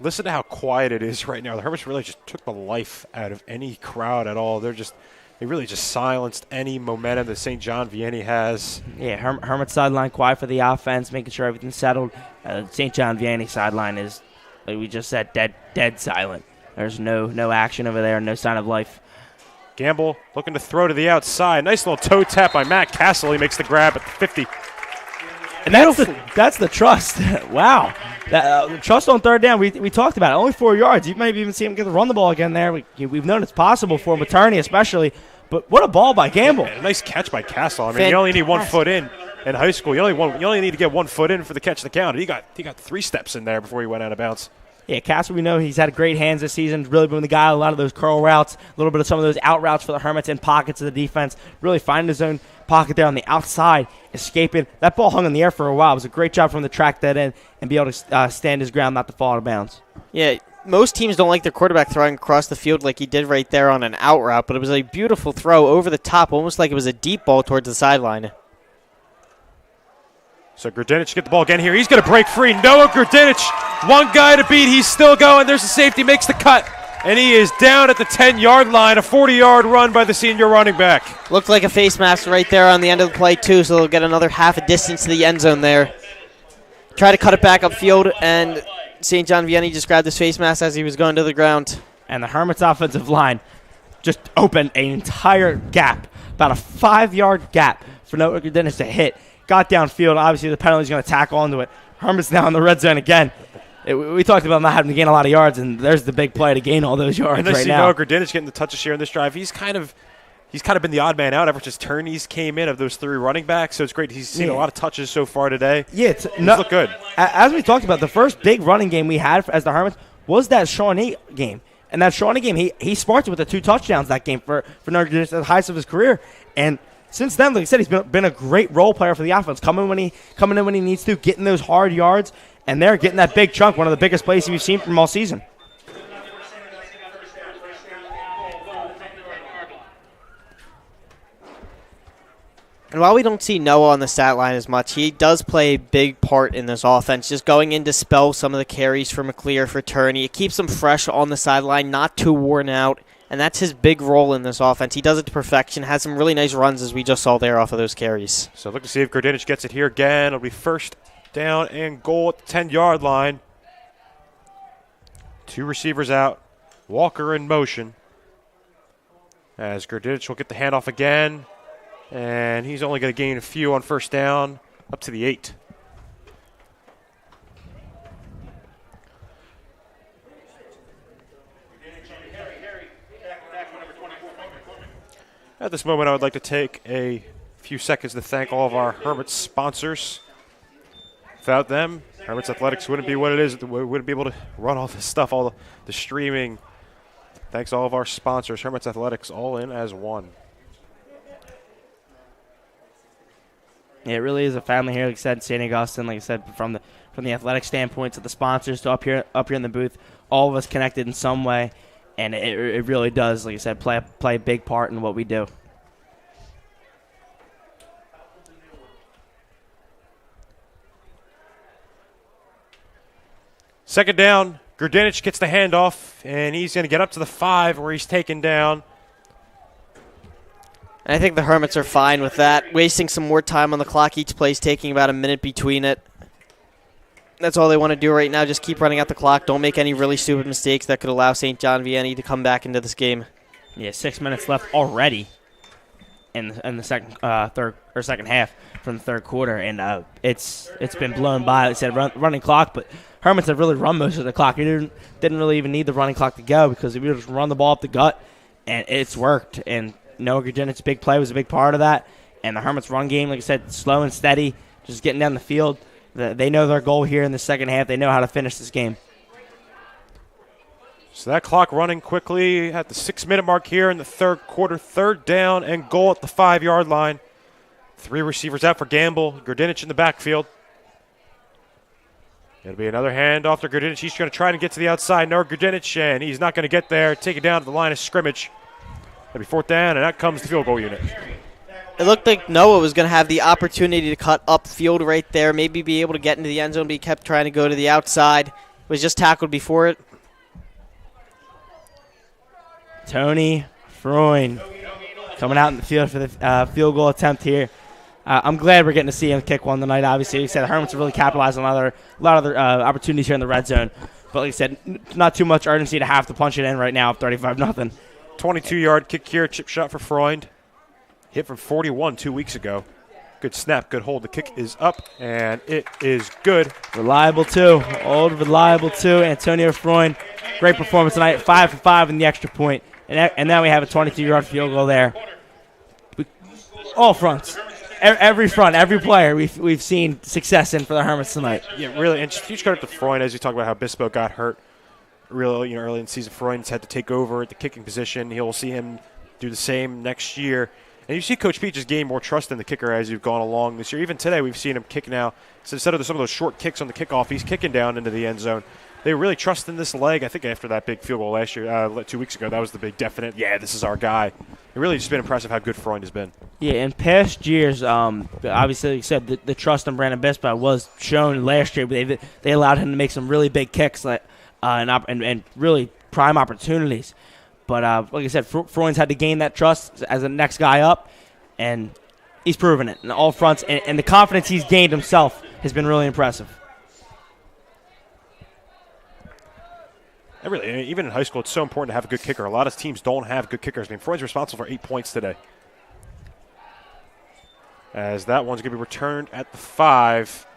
listen to how quiet it is right now. The Hermits really just took the life out of any crowd at all. They really just silenced any momentum that St. John Vianney has. Yeah, Hermits sideline quiet for the offense, making sure everything's settled. St. John Vianney sideline is, like we just said, dead silent. There's no action over there, no sign of life. Gamble looking to throw to the outside. Nice little toe tap by Matt Castle. He makes the grab at the 50. And that's the trust. Wow. The trust on third down, we talked about it. Only 4 yards. You might even see him get to run the ball again there. We've known it's possible for Materney especially. But what a ball by Gamble. Yeah, nice catch by Castle. I mean, you only need 1 foot in high school. You only need to get 1 foot in for the catch to count. He got 3 steps in there before he went out of bounds. Yeah, Castle, we know he's had great hands this season. Really been the guy, a lot of those curl routes, a little bit of some of those out routes for the Hermits in pockets of the defense. Really finding his own pocket there on the outside, escaping. That ball hung in the air for a while. It was a great job from the track that in and be able to stand his ground, not to fall out of bounds. Yeah, most teams don't like their quarterback throwing across the field like he did right there on an out route, but it was a beautiful throw over the top, almost like it was a deep ball towards the sideline. So Gradinich get the ball again here. He's going to break free. Noah Gradinich, one guy to beat. He's still going. There's the safety, makes the cut. And he is down at the 10-yard line. A 40-yard run by the senior running back. Looked like a face mask right there on the end of the play, too, so they'll get another half a distance to the end zone there. Try to cut it back upfield, and St. John Vianney just grabbed his face mask as he was going to the ground. And the Hermits offensive line just opened an entire gap, about a 5-yard gap for Noah Gradinich to hit. Got downfield. Obviously, the penalty's going to tackle onto it. Hermits now in the red zone again. We talked about not having to gain a lot of yards, and there's the big play to gain all those yards and right now. Noah Gradinich getting the touches share in this drive. He's kind of he's kind of been the odd man out ever since Turney's came in of those 3 running backs. So it's great. He's seen a lot of touches so far today. Yeah, He's looked good. As we talked about, the first big running game we had as the Hermits was that Shawnee game. And that Shawnee game, he sparked it with the 2 touchdowns that game for the highest of his career. And since then, like I said, he's been a great role player for the offense, coming in when he needs to, getting those hard yards, and they're getting that big chunk, one of the biggest plays we've seen from all season. And while we don't see Noah on the stat line as much, he does play a big part in this offense, just going in to spell some of the carries for McClear, for Turney. It keeps him fresh on the sideline, not too worn out, and that's his big role in this offense. He does it to perfection, has some really nice runs, as we just saw there off of those carries. So look to see if Gordinich gets it here again. It'll be first down and goal at the 10-yard line. 2 receivers out. Walker in motion. As Gordinich will get the handoff again. And he's only going to gain a few on first down, up to the 8. At this moment, I would like to take a few seconds to thank all of our Hermits sponsors. Without them, Hermits Athletics wouldn't be what it is. We wouldn't be able to run all this stuff, all the streaming. Thanks to all of our sponsors, Hermits Athletics, all in as one. Yeah, it really is a family here. Like I said, St. Augustine, like I said, from the athletic standpoint to the sponsors to up here in the booth, all of us connected in some way, and it really does, like I said, play a big part in what we do. Second down, Gordinich gets the handoff, and he's going to get up to the 5 where he's taken down. And I think the Hermits are fine with that. Wasting some more time on the clock. Each play's taking about a minute between it. That's all they want to do right now. Just keep running out the clock. Don't make any really stupid mistakes that could allow St. John Vianney to come back into this game. Yeah, 6 minutes left already in the second half from the third quarter, and it's been blown by. Like I said, running clock, but Hermits have really run most of the clock. We didn't really even need the running clock to go because we just run the ball up the gut, and it's worked. And Noah Gordinich's big play was a big part of that. And the Hermits' run game, like I said, slow and steady, just getting down the field. They know their goal here in the second half. They know how to finish this game. So that clock running quickly at the 6-minute mark here in the third quarter. Third down and goal at the 5-yard line. 3 receivers out for Gamble. Gordinich in the backfield. It'll be another handoff to Gordinich. He's going to try to get to the outside. Noah Gordinich, and he's not going to get there. Take it down to the line of scrimmage. That'll be 4th down, and out comes the field goal unit. It looked like Noah was going to have the opportunity to cut upfield right there, maybe be able to get into the end zone, but he kept trying to go to the outside. Was just tackled before it. Tony Freund coming out in the field for the field goal attempt here. I'm glad we're getting to see him kick one tonight. Obviously, like I said, the Hermits have really capitalized on a lot of other opportunities here in the red zone. But like I said, not too much urgency to have to punch it in right now, 35-0. 22-yard kick here, chip shot for Freund. Hit from 41 2 weeks ago. Good snap, good hold. The kick is up, and it is good. Reliable, too. Old, reliable, too. Antonio Freund, great performance tonight. 5 for 5 in the extra point. And now we have a 22-yard field goal there. All fronts. Every front, every player we've seen success in for the Hermits tonight. Yeah, really. And huge credit to Freund as you talk about how Bispo got hurt. Really, early in the season, Freund's had to take over at the kicking position. He'll see him do the same next year. And you see Coach Pete just gain more trust in the kicker as you've gone along this year. Even today, we've seen him kick now. So instead of some of those short kicks on the kickoff, he's kicking down into the end zone. They really trust in this leg. I think after that big field goal last year, 2 weeks ago, that was the big definite, this is our guy. It really just been impressive how good Freund has been. Yeah, in past years, obviously, like you said, the trust in Brandon Bispo was shown last year. But they allowed him to make some really big kicks and really prime opportunities. But like I said, Freund's had to gain that trust as the next guy up, and he's proven it in all fronts. And the confidence he's gained himself has been really impressive. And really, even in high school, it's so important to have a good kicker. A lot of teams don't have good kickers. I mean, Freund's responsible for 8 points today. As that one's going to be returned at the 5.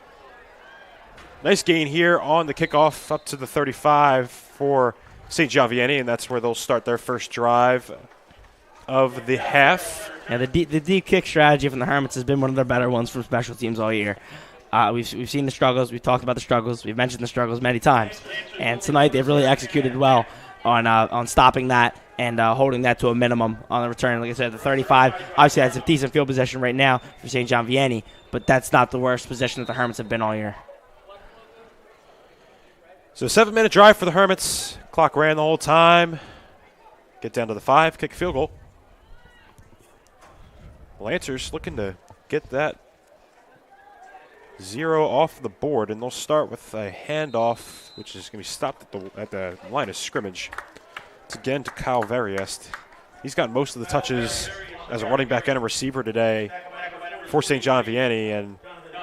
Nice gain here on the kickoff up to the 35 for St. John Vianney, and that's where they'll start their first drive. of the half. Yeah, the deep kick strategy from the Hermits has been one of their better ones for special teams all year. We've seen the struggles. We've talked about the struggles. We've mentioned the struggles many times. And tonight they've really executed well on stopping that and holding that to a minimum on the return. Like I said, the 35 obviously has a decent field position right now for St. John Vianney, but that's not the worst position that the Hermits have been all year. So 7-minute drive for the Hermits. Clock ran the whole time. Get down to the 5, kick a field goal. Lancers looking to get that 0 off the board, and they'll start with a handoff, which is going to be stopped at the line of scrimmage. It's again to Kyle Veriest. He's got most of the touches as a running back and a receiver today for St. John Vianney, and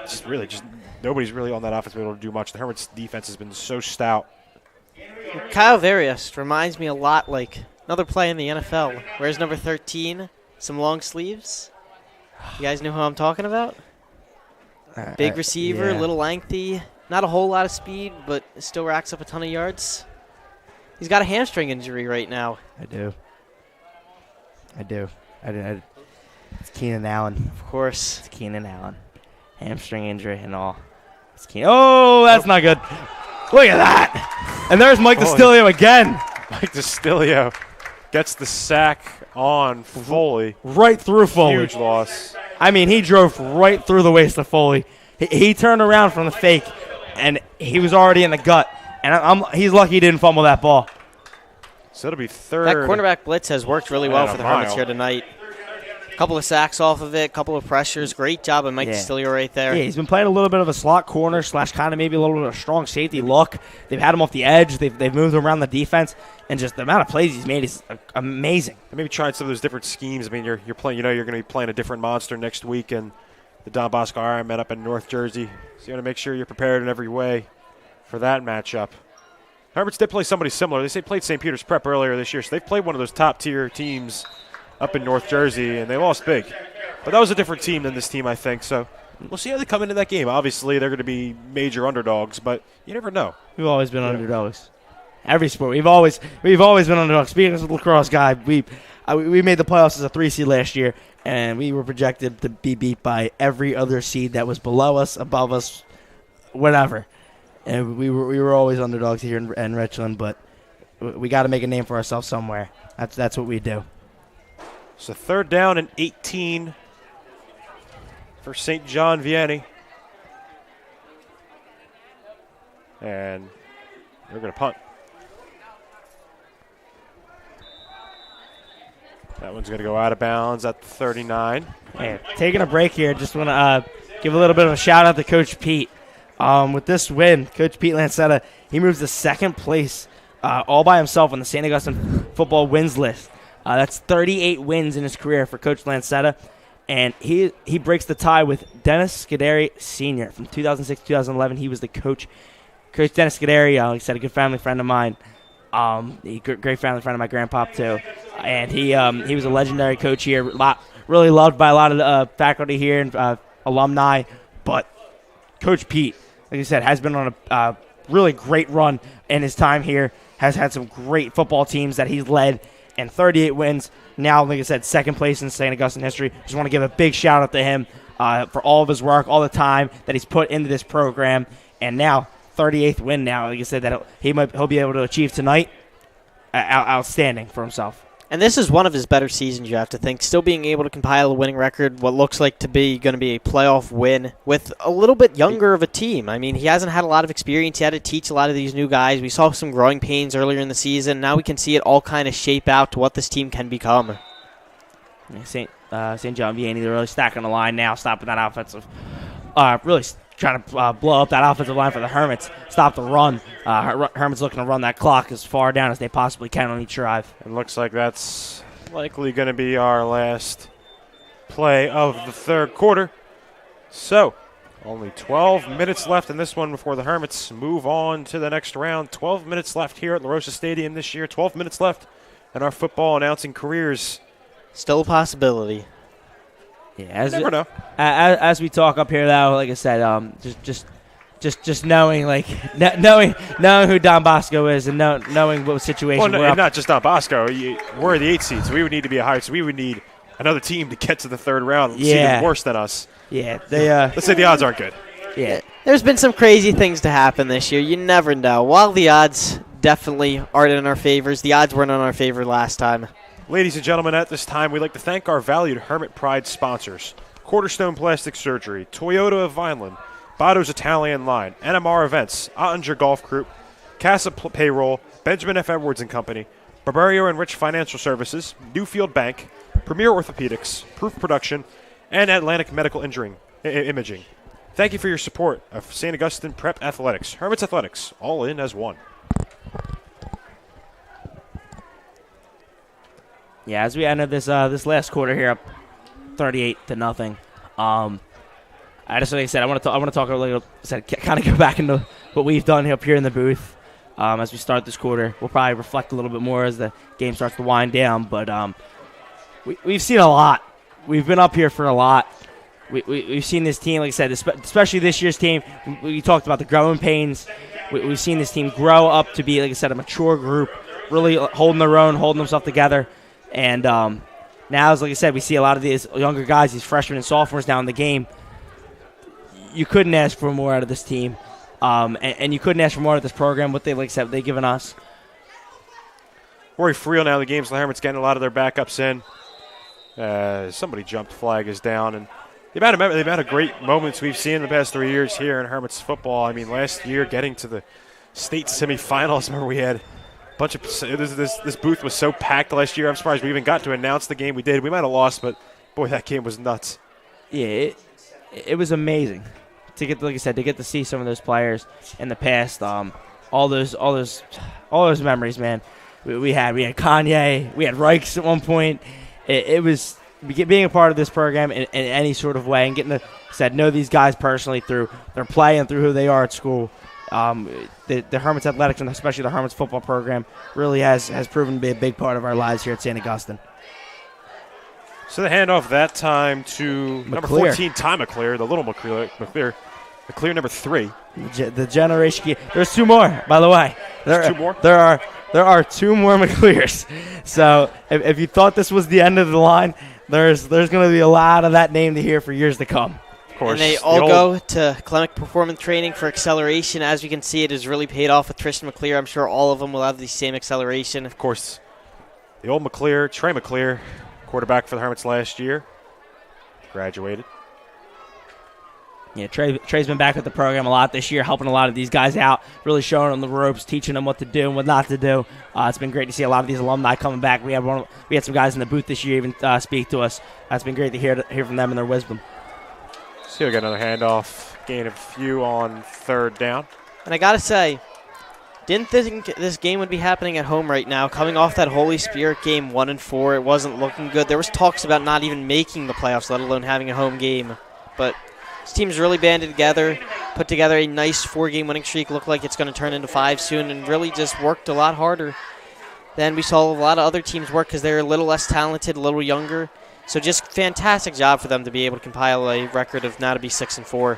just nobody's really on that offense been able to do much. The Hermits' defense has been so stout. Kyle Veriest reminds me a lot like another play in the NFL. Wears number 13, some long sleeves. You guys know who I'm talking about? Big receiver, yeah. little lengthy, not a whole lot of speed, but still racks up a ton of yards. He's got a hamstring injury right now. I do. It's Keenan Allen. Of course. It's Keenan Allen. Hamstring injury and all. It's Keenan. Oh, that's not good. Look at that. And there's Mike Distilio again. Mike Distilio gets the sack on Foley. Right through Foley. Huge loss. I mean, he drove right through the waist of Foley. He turned around from the fake, and he was already in the gut. And he's lucky he didn't fumble that ball. So it'll be third. That cornerback blitz has worked really well And for a the Hermits mile. here tonight. Couple of sacks off of it, couple of pressures. Great job by Mike Distilio right there. Yeah, he's been playing a little bit of a slot corner / kind of maybe a little bit of a strong safety look. They've had him off the edge. They've moved him around the defense, and just the amount of plays he's made is amazing. And maybe trying some of those different schemes. I mean, you're playing. You're going to be playing a different monster next week, and the Don Bosco Ironmen up in North Jersey. So you got to make sure you're prepared in every way for that matchup. Hermits did play somebody similar. They played St. Peter's Prep earlier this year, so they've played one of those top-tier teams up in North Jersey, and they lost big. But that was a different team than this team, I think. So we'll see how they come into that game. Obviously, they're going to be major underdogs, but you never know. We've always been underdogs. Every sport, we've always been underdogs. Speaking as a lacrosse guy, we made the playoffs as a 3 seed last year, and we were projected to be beat by every other seed that was below us, above us, whatever. And we were always underdogs here in Richland, but we got to make a name for ourselves somewhere. That's what we do. So 3rd down and 18 for St. John Vianney. And they're going to punt. That one's going to go out of bounds at 39. Hey, taking a break here, just want to give a little bit of a shout-out to Coach Pete. With this win, Coach Pete Lancetta, he moves to 2nd place all by himself on the St. Augustine football wins list. That's 38 wins in his career for Coach Lancetta. And he breaks the tie with Dennis Scuderi Sr. From 2006-2011, he was the coach. Coach Dennis Scuderi, like I said, a good family friend of mine. Great family friend of my grandpa, too. And he was a legendary coach here. Really loved by a lot of faculty here and alumni. But Coach Pete, like I said, has been on a really great run in his time here. Has had some great football teams that he's led. And 38 wins. Now, like I said, 2nd place in St. Augustine history. Just want to give a big shout out to him for all of his work, all the time that he's put into this program. And now, 38th win now, like I said, that he'll be able to achieve tonight. Outstanding for himself. And this is one of his better seasons, you have to think. Still being able to compile a winning record, what looks like to be going to be a playoff win with a little bit younger of a team. I mean, he hasn't had a lot of experience. He had to teach a lot of these new guys. We saw some growing pains earlier in the season. Now we can see it all kind of shape out to what this team can become. St. John Vianney, they're really stacking the line now, stopping that offensive. Really trying to blow up that offensive line for the Hermits. Stop the run. Hermits looking to run that clock as far down as they possibly can on each drive. It looks like that's likely going to be our last play of the 3rd quarter. So, only 12 minutes left in this one before the Hermits move on to the next round. 12 minutes left here at La Rosa Stadium this year. 12 minutes left in our football announcing careers. Still a possibility. Yeah, You never know. As we talk up here, though, like I said, just just knowing knowing who Don Bosco is and knowing what situation we're and up. not just Don Bosco. We're the 8 seed, so we would need to be a higher. So we would need another team to get to the third round. It's even worse than us. Yeah, let's say the odds aren't good. Yeah, There's been some crazy things to happen this year. You never know. While the odds definitely aren't in our favors, the odds weren't in our favor last time. Ladies and gentlemen, at this time, we'd like to thank our valued Hermit Pride sponsors: Quarterstone Plastic Surgery, Toyota of Vineland, Botto's Italian Line, NMR Events, Ottinger Golf Group, Casa Payroll, Benjamin F. Edwards and Company, Barbario and Rich Financial Services, Newfield Bank, Premier Orthopedics, Proof Production, and Atlantic Medical Imaging. Thank you for your support of St. Augustine Prep Athletics. Hermits Athletics, all in as one. Yeah, as we enter this last quarter here, up 38-0. I just like I said, I want to talk a little. Kind of go back into what we've done up here in the booth as we start this quarter. We'll probably reflect a little bit more as the game starts to wind down. But we've seen a lot. We've been up here for a lot. We've seen this team, like I said, especially this year's team. We talked about the growing pains. We've seen this team grow up to be, like I said, a mature group, really holding their own, holding themselves together. And now, as like I said, we see a lot of these younger guys, these freshmen and sophomores now in the game. You couldn't ask for more out of this team, and you couldn't ask for more out of this program. What they've given us. Rory Friel now in the game, so the Hermits getting a lot of their backups in. Somebody jumped, flag is down, and the amount of great moments we've seen in the past 3 years here in Hermits football. I mean, last year getting to the state semifinals, remember we had a bunch of this booth was so packed last year. I'm surprised we even got to announce the game we did. We might have lost, but boy, that game was nuts. Yeah, it was amazing to get, like I said, to get to see some of those players in the past. All those memories, man. We had Kanye, we had Reichs at one point. It was being a part of this program in any sort of way and getting to know these guys personally through their play and through who they are at school. The Hermits Athletics and especially the Hermits football program really has proven to be a big part of our lives here at St. Augustine. So the handoff that time to number 14, Ty McClear, the little McClear number 3. The generation. There's 2 more, by the way. There's 2 more? There are 2 more McClears. So if you thought this was the end of the line, there's going to be a lot of that name to hear for years to come. Of course. And they all go to Clemic Performance Training for acceleration. As we can see, it has really paid off with Tristan McClear. I'm sure all of them will have the same acceleration. Of course, the old McClear, Trey McClear, quarterback for the Hermits last year, graduated. Yeah, Trey's been back with the program a lot this year, helping a lot of these guys out, really showing them the ropes, teaching them what to do and what not to do. It's been great to see a lot of these alumni coming back. We had some guys in the booth this year even speak to us. It's been great to hear from them and their wisdom. So we got another handoff, gain a few on 3rd down. And I got to say, didn't think this game would be happening at home right now. Coming off that Holy Spirit game 1-4, it wasn't looking good. There was talks about not even making the playoffs, let alone having a home game. But this team's really banded together, put together a nice 4-game winning streak. Looked like it's going to turn into 5 soon, and really just worked a lot harder than we saw a lot of other teams work because they're a little less talented, a little younger. So just fantastic job for them to be able to compile a record of now to be 6-4.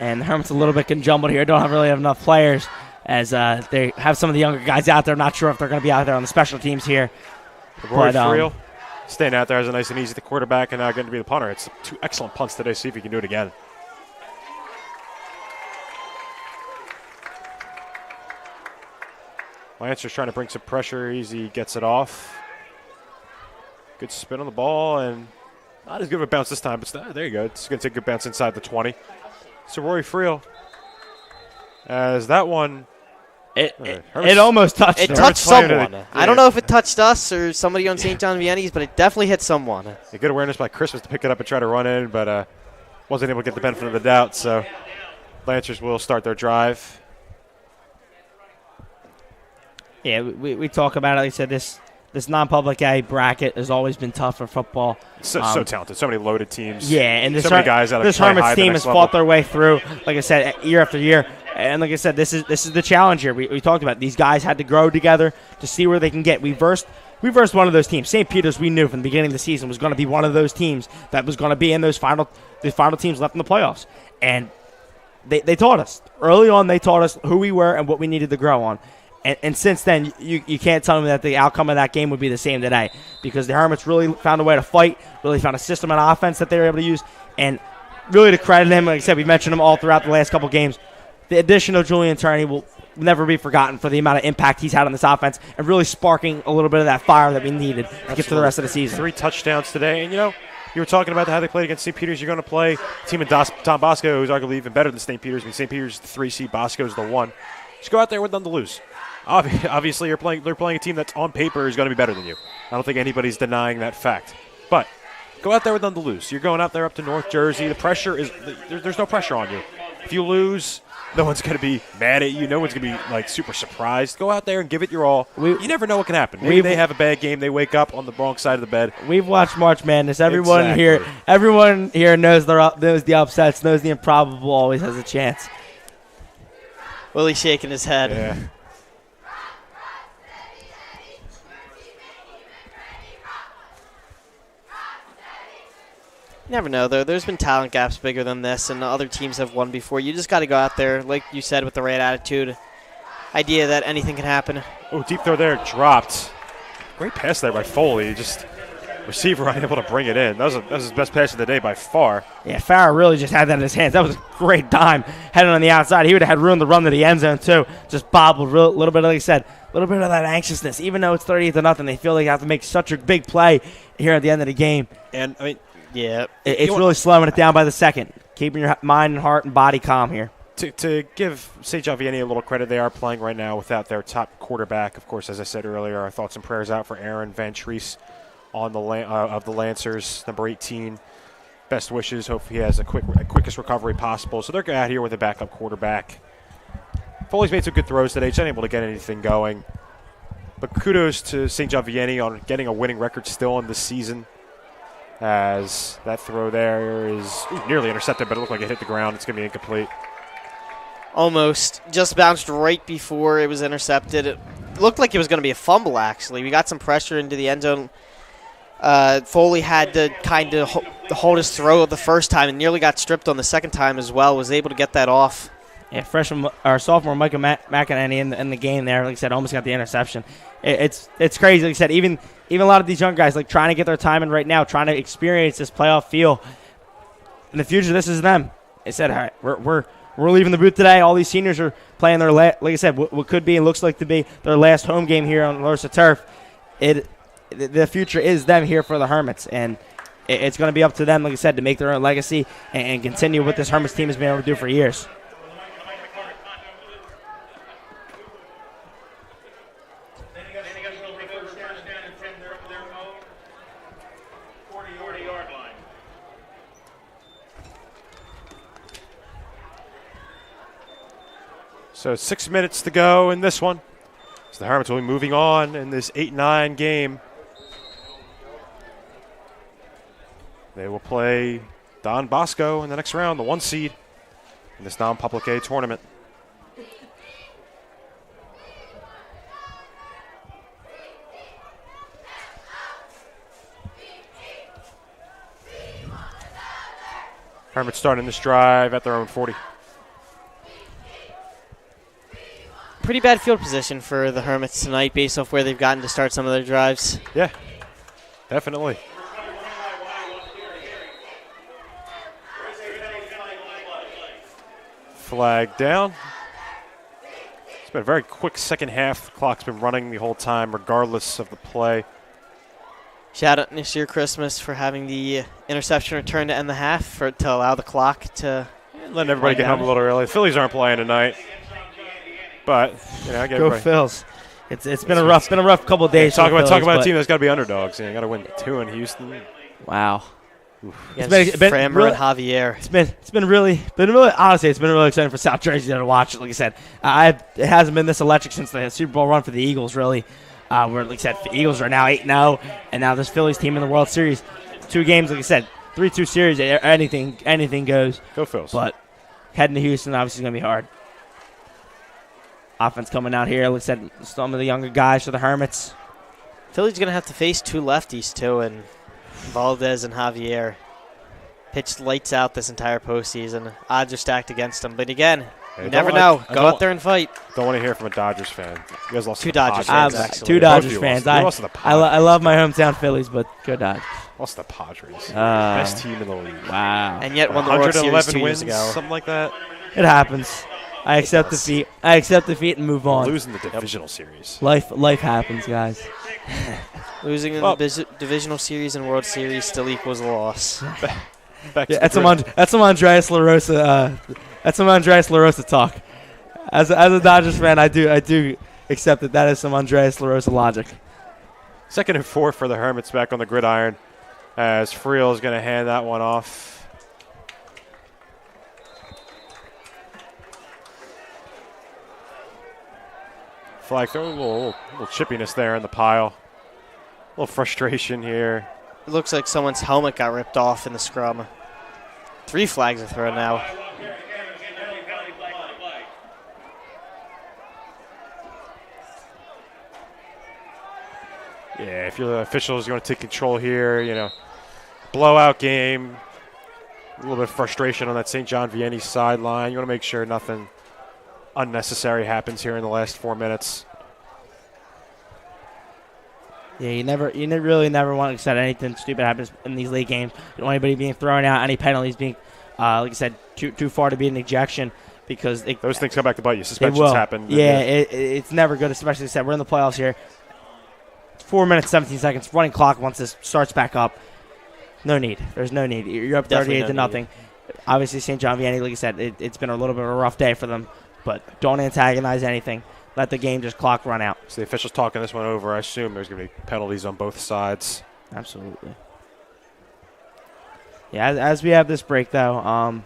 And the Hermits a little bit jumbled here. Don't really have enough players as they have some of the younger guys out there. Not sure if they're going to be out there on the special teams here. Roy Friel staying out there as a nice and easy the quarterback and now getting to be the punter. It's 2 excellent punts today. See if he can do it again. Lancer's trying to bring some pressure. Easy gets it off. Good spin on the ball and not as good of a bounce this time, but there you go. It's going to take a good bounce inside the 20. So Rory Friel, as that one, it almost touched. It touched someone. I don't know if it touched us or somebody on St. John Vianney's, but it definitely hit someone. A good awareness by Christmas to pick it up and try to run in, but wasn't able to get the benefit of the doubt. So Lancers will start their drive. Yeah, we talk about it. Like I said, this non-public A bracket has always been tough for football. So talented. So many loaded teams. Yeah, and so many guys this Hermits team has fought their way through, like I said, year after year. And like I said, this is the challenge here. We talked about these guys had to grow together to see where they can get. We versed one of those teams. St. Peter's, we knew from the beginning of the season, was going to be one of those teams that was going to be in the final teams left in the playoffs. And they taught us. Early on, they taught us who we were and what we needed to grow on. And since then, you can't tell me that the outcome of that game would be the same today, because the Hermits really found a way to fight, really found a system on offense that they were able to use, and really to credit him, like I said, we mentioned him all throughout the last couple games. The addition of Julian Turney will never be forgotten for the amount of impact he's had on this offense and really sparking a little bit of that fire that we needed to get to the rest of the season. 3 touchdowns today, and you were talking about how they played against St. Peter's. You're going to play a team of Tom Bosco, who's arguably even better than St. Peter's. I mean, St. Peter's is the 3 seed, Bosco is the 1. Just go out there with them to lose. Obviously, they're playing a team that's on paper is going to be better than you. I don't think anybody's denying that fact. But go out there with them to lose. You're going out there up to North Jersey. The pressure is there's no pressure on you. If you lose, no one's going to be mad at you. No one's going to be super surprised. Go out there and give it your all. You never know what can happen. Maybe they have a bad game. They wake up on the wrong side of the bed. We've watched March Madness. Everyone here knows knows the upsets, knows the improbable always has a chance. Willie's shaking his head. Yeah. You never know, though. There's been talent gaps bigger than this, and other teams have won before. You just got to go out there, like you said, with the right attitude. Idea that anything can happen. Oh, deep throw there, dropped. Great pass there by Foley. Just receiver unable to bring it in. That was his best pass of the day by far. Yeah, Farrah really just had that in his hands. That was a great dime. Heading on the outside. He would have had room to run to the end zone, too. Just bobbled a little bit, like I said, a little bit of that anxiousness. Even though it's 38-0, they feel they have to make such a big play here at the end of the game. And, I mean, yeah, it's really slowing it down by the second. Keeping your mind and heart and body calm here. To give St. John Vianney a little credit, they are playing right now without their top quarterback. Of course, as I said earlier, our thoughts and prayers out for Aaron Van Treese on of the Lancers, number 18. Best wishes. Hope he has a quickest recovery possible. So they're out here with a backup quarterback. Foley's made some good throws today. Just unable to get anything going. But kudos to St. John Vianney on getting a winning record still in the season, as that throw there is nearly intercepted, but it looked like it hit the ground. It's going to be incomplete. Almost. Just bounced right before it was intercepted. It looked like it was going to be a fumble, actually. We got some pressure into the end zone. Foley had to kind of hold his throw the first time and nearly got stripped on the second time as well. Was able to get that off. Yeah, sophomore Micah McEnany in the game there. Like I said, almost got the interception. It's crazy. Like I said, even a lot of these young guys trying to get their time in right now, trying to experience this playoff feel. In the future, this is them. They said, all right, we're leaving the booth today. All these seniors are playing their like I said, what could be and looks like to be their last home game here on Larsa turf. The future is them here for the Hermits, and it's going to be up to them, like I said, to make their own legacy and continue what this Hermits team has been able to do for years. So 6 minutes to go in this one. So the Hermits will be moving on in this 8-9 game. They will play Don Bosco in the next round, the 1 seed in this non-public A tournament. Hermits starting this drive at their own 40. Pretty bad field position for the Hermits tonight based off where they've gotten to start some of their drives. Yeah, definitely. Flag down. It's been a very quick second half. The clock's been running the whole time regardless of the play. Shout out This Year Christmas for having the interception return to end the half to allow the clock to letting everybody get home a little early. The Phillies aren't playing tonight. But I get go Phils. It's been a rough couple of days. Talk about a team that's got to be underdogs. Got to win 2 in Houston. Wow. It's been Framber really, and Javier. It's been really honestly, it's been really exciting for South Jersey to watch. Like I said, it hasn't been this electric since the Super Bowl run for the Eagles. Really, where like I said, the Eagles are now 8-0, and now this Phillies team in the World Series. 2 games, like I said, 3-2 series. Anything goes. Go Phils. But heading to Houston obviously is going to be hard. Offense coming out here. Looks at some of the younger guys for the Hermits. Philly's going to have to face 2 lefties, too, and Valdez and Javier. pitched lights out this entire postseason. Odds are stacked against him. But again, Hey, you don't never want- know. I Go don't- out there and fight. Don't want to hear from a Dodgers fan. You guys lost to Two the Dodgers Padres. fans, actually. Two Both Dodgers of you fans. lost. You lost to the I love my hometown Phillies, but go Dodgers. Lost to the Padres. Best team in the league. Wow. And yet won the World Series 111 2 wins, years ago. something like that. It happens. I accept defeat. I accept defeat and move on. Losing the divisional series. Life happens, guys. Losing in the divisional series and World Series still equals a loss. Back to Yeah, the grid. that's some Andreas LaRosa. That's some Andreas LaRosa talk. As a Dodgers fan, I do accept that is some Andreas LaRosa logic. 2nd and 4 for the Hermits back on the gridiron as Friel is going to hand that one off. Flag throw, a little chippiness there in the pile. A little frustration here. It looks like someone's helmet got ripped off in the scrum. 3 flags are thrown now. Yeah, if you're the officials, you want to take control here, blowout game. A little bit of frustration on that St. John Vianney sideline. You want to make sure nothing unnecessary happens here in the last 4 minutes. Yeah, you really never want to set anything stupid happens in these late games. You don't want anybody being thrown out, any penalties being, like I said, too far to be an ejection because those things come back to bite you. They Suspensions will. happen. Yeah, it's never good, especially like I said, we're in the playoffs here. 4 minutes, 17 seconds, running clock once this starts back up. No need. There's no need. You're up 38 to nothing. Obviously, St. John Vianney, like I said, it's been a little bit of a rough day for them, but don't antagonize anything. Let the game just clock run out. So the officials talking this one over. I assume there's going to be penalties on both sides. Absolutely. Yeah, as we have this break, though,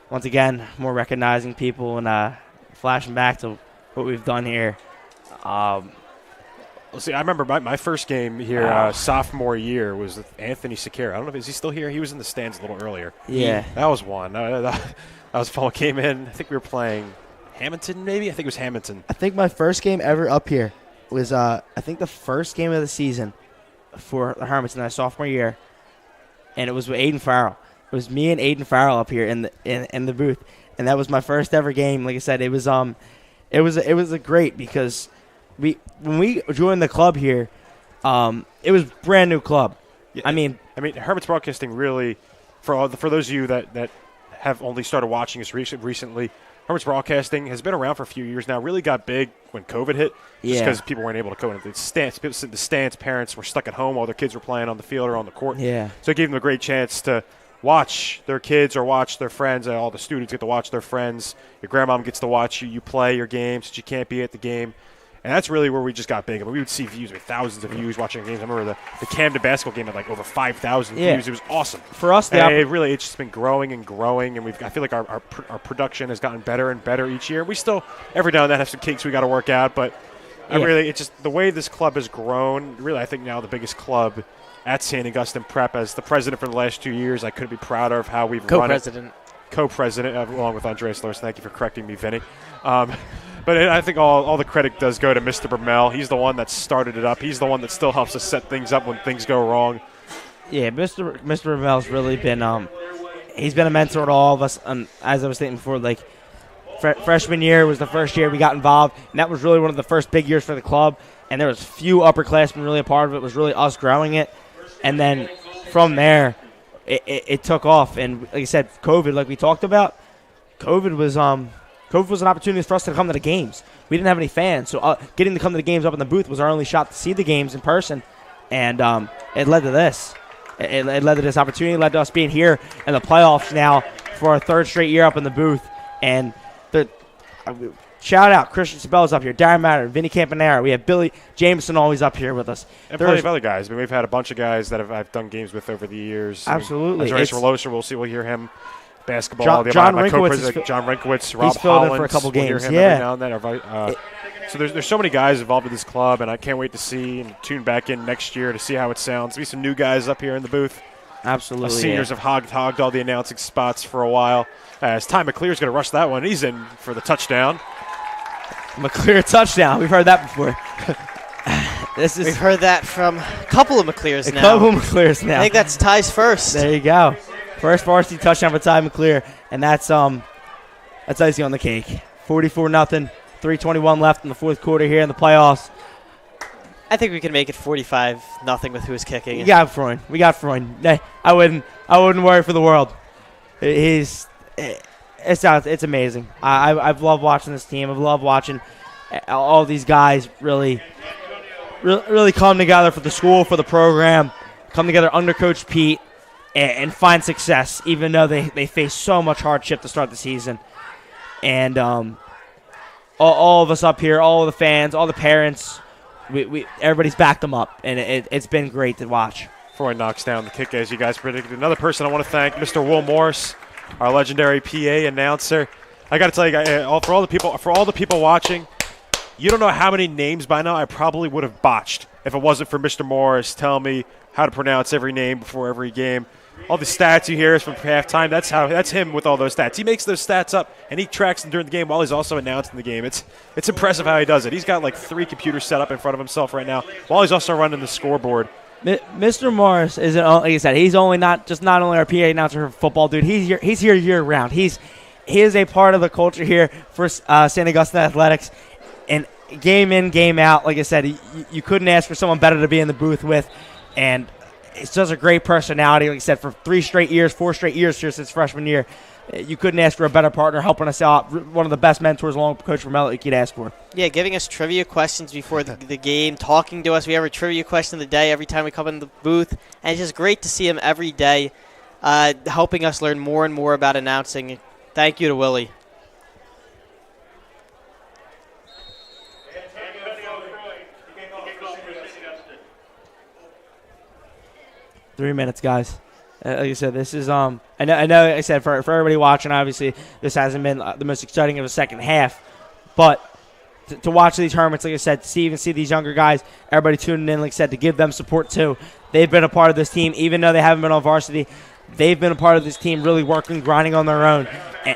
once again, more recognizing people and flashing back to what we've done here. See, I remember my first game here, sophomore year, was with Anthony Sequeira. I don't know is he still here? He was in the stands a little earlier. Yeah. That was one. That was fun. Came in. I think we were playing Hamilton, maybe? I think it was Hamilton. I think my first game ever up here was, I think the first game of the season for the Hermits in my sophomore year, and it was with Aiden Farrell. It was me and Aiden Farrell up here in the booth, and that was my first ever game. Like I said, it was a great because when we joined the club here, it was a brand new club. Yeah, I mean, Hermits Broadcasting really, for those of you that have only started watching us recently, Hermits Broadcasting has been around for a few years now. Really got big when COVID hit, just because people weren't able to go into the stands. People sit in the stands. Parents were stuck at home while their kids were playing on the field or on the court. Yeah. So it gave them a great chance to watch their kids or watch their friends. All the students get to watch their friends. Your grandmom gets to watch you play your games since you can't be at the game. And that's really where we just got big. I mean, we would see views with thousands of views watching games. I remember the Camden basketball game had like over 5,000 views. It was awesome. For us, it's just been growing and growing, and I feel like our production has gotten better and better each year. We still every now and then have some kinks we got to work out, but it's just the way this club has grown. Really, I think now the biggest club at St. Augustine Prep. As the president for the last 2 years, I couldn't be prouder of how we've run it. Co-president, along with Andreas Lewis. Thank you for correcting me, Vinny. But I think all the credit does go to Mr. Bermel. He's the one that started it up. He's the one that still helps us set things up when things go wrong. Yeah, Mr. Bermel's really been he's been a mentor to all of us. As I was saying before, like freshman year was the first year we got involved, and that was really one of the first big years for the club. And there was few upperclassmen really a part of it. It was really us growing it, and then from there, it took off. And like I said, COVID, like we talked about, COVID was an opportunity for us to come to the games. We didn't have any fans, so getting to come to the games up in the booth was our only shot to see the games in person, and it led to this. It led to this opportunity. It led to us being here in the playoffs now for our third straight year up in the booth. And shout out, Christian Sabell's up here, Darren Matter, Vinny Campanera. We have Billy Jameson always up here with us. And plenty of other guys. I mean, we've had a bunch of guys that I've done games with over the years. Absolutely. Andreas Relosa, we'll hear him. Basketball. John Rinkowitz, Rob he's filled Hollins, in for a couple games. We'll hear him every now and then. So there's so many guys involved with this club, and I can't wait to see and tune back in next year to see how it sounds. There'll be some new guys up here in the booth. Absolutely. Seniors have hogged all the announcing spots for a while. As Ty McClear's going to rush that one. He's in for the touchdown. McClear touchdown. We've heard that before. We've heard that from a couple of McClears now. A couple of McClears now. I think that's Ty's first. There you go. First varsity touchdown for Ty McClear, and that's icing on the cake. 44-0, 3:21 left in the fourth quarter here in the playoffs. I think we can make it 45-0 with who's kicking. We got Freund. I wouldn't worry for the world. It's amazing. I've loved watching this team. I've loved watching all these guys really come together for the school, for the program, come together under Coach Pete, and find success, even though they face so much hardship to start the season. And all of us up here, all of the fans, all the parents, everybody's backed them up, and it's been great to watch. Freund knocks down the kick as you guys predicted. Another person I want to thank, Mr. Will Morris, our legendary PA announcer. I got to tell you guys, for all the people watching, you don't know how many names by now I probably would have botched if it wasn't for Mr. Morris telling me how to pronounce every name before every game. All the stats you hear is from halftime. That's him with all those stats. He makes those stats up, and he tracks them during the game while he's also announcing the game. It's impressive how he does it. He's got like 3 computers set up in front of himself right now while he's also running the scoreboard. Mr. Morris is, like I said, he's not only our PA announcer for football, dude. He's here year round. He is a part of the culture here for St. Augustine Athletics, and game in, game out. Like I said, you couldn't ask for someone better to be in the booth with, and it's just a great personality. Like I said, for 4 straight years here since freshman year, you couldn't ask for a better partner, helping us out. One of the best mentors along with Coach Vermel that you could ask for. Yeah, giving us trivia questions before the game, talking to us. We have a trivia question of the day every time we come in the booth, and it's just great to see him every day, helping us learn more and more about announcing. Thank you to Willie. 3 minutes, guys. Like I said, this is I know. Like I said, for everybody watching, obviously this hasn't been the most exciting of a second half, but to watch these Hermits, like I said, to see these younger guys, everybody tuning in, like I said, to give them support too. They've been a part of this team, even though they haven't been on varsity. They've been a part of this team, really working, grinding on their own,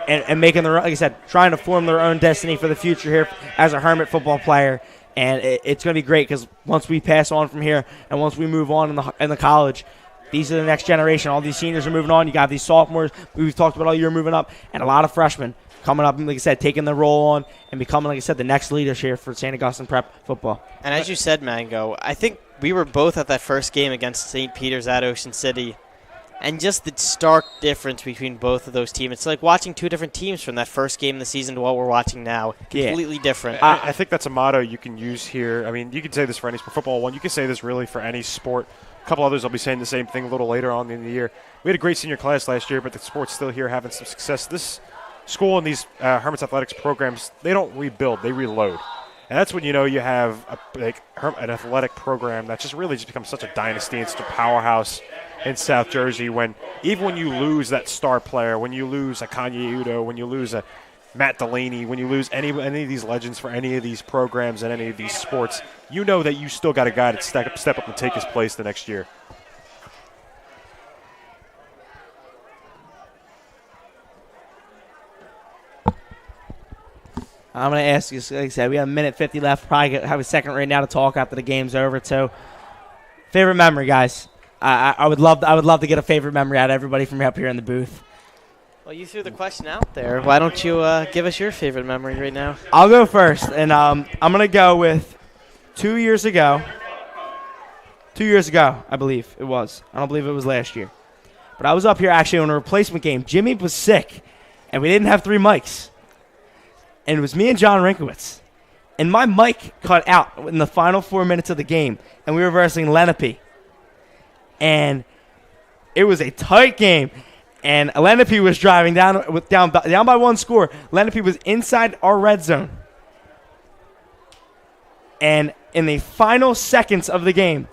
and making their, like I said, trying to form their own destiny for the future here as a Hermit football player. And it's going to be great because once we pass on from here and once we move on in the college, these are the next generation. All these seniors are moving on. You got these sophomores we've talked about all year moving up, and a lot of freshmen coming up, and like I said, taking the role on and becoming, like I said, the next leaders here for St. Augustine Prep football. And as you said, Mango, I think we were both at that first game against St. Peter's at Ocean City, and just the stark difference between both of those teams. It's like watching 2 different teams from that first game of the season to what we're watching now. Completely different. I think that's a motto you can use here. I mean, you can say this for any sport. Football one, you can say this really for any sport. A couple others will be saying the same thing a little later on in the year. We had a great senior class last year, but the sport's still here having some success. This school and these Hermits athletics programs, they don't rebuild, they reload. And that's when you know you have an athletic program that just becomes such a dynasty and such a powerhouse in South Jersey. Even when you lose that star player, when you lose a Kanye Udo, when you lose a Matt Delaney, when you lose any of these legends for any of these programs and any of these sports, you know that you still got a guy to step up and take his place the next year. I'm going to ask you, like I said, we have 1:50 left. Probably have a second right now to talk after the game's over. So, favorite memory, guys. I would love to get a favorite memory out of everybody from up here in the booth. Well, you threw the question out there. Why don't you give us your favorite memory right now? I'll go first, and I'm going to go with 2 years ago. 2 years ago, I believe it was. I don't believe it was last year. But I was up here actually on a replacement game. Jimmy was sick, and we didn't have 3 mics. And it was me and John Rinkowitz. And my mic cut out in the final 4 minutes of the game, and we were versing Lenape. And it was a tight game. And Lenape was driving down by 1 score. Lenape was inside our red zone. And in the final seconds of the game,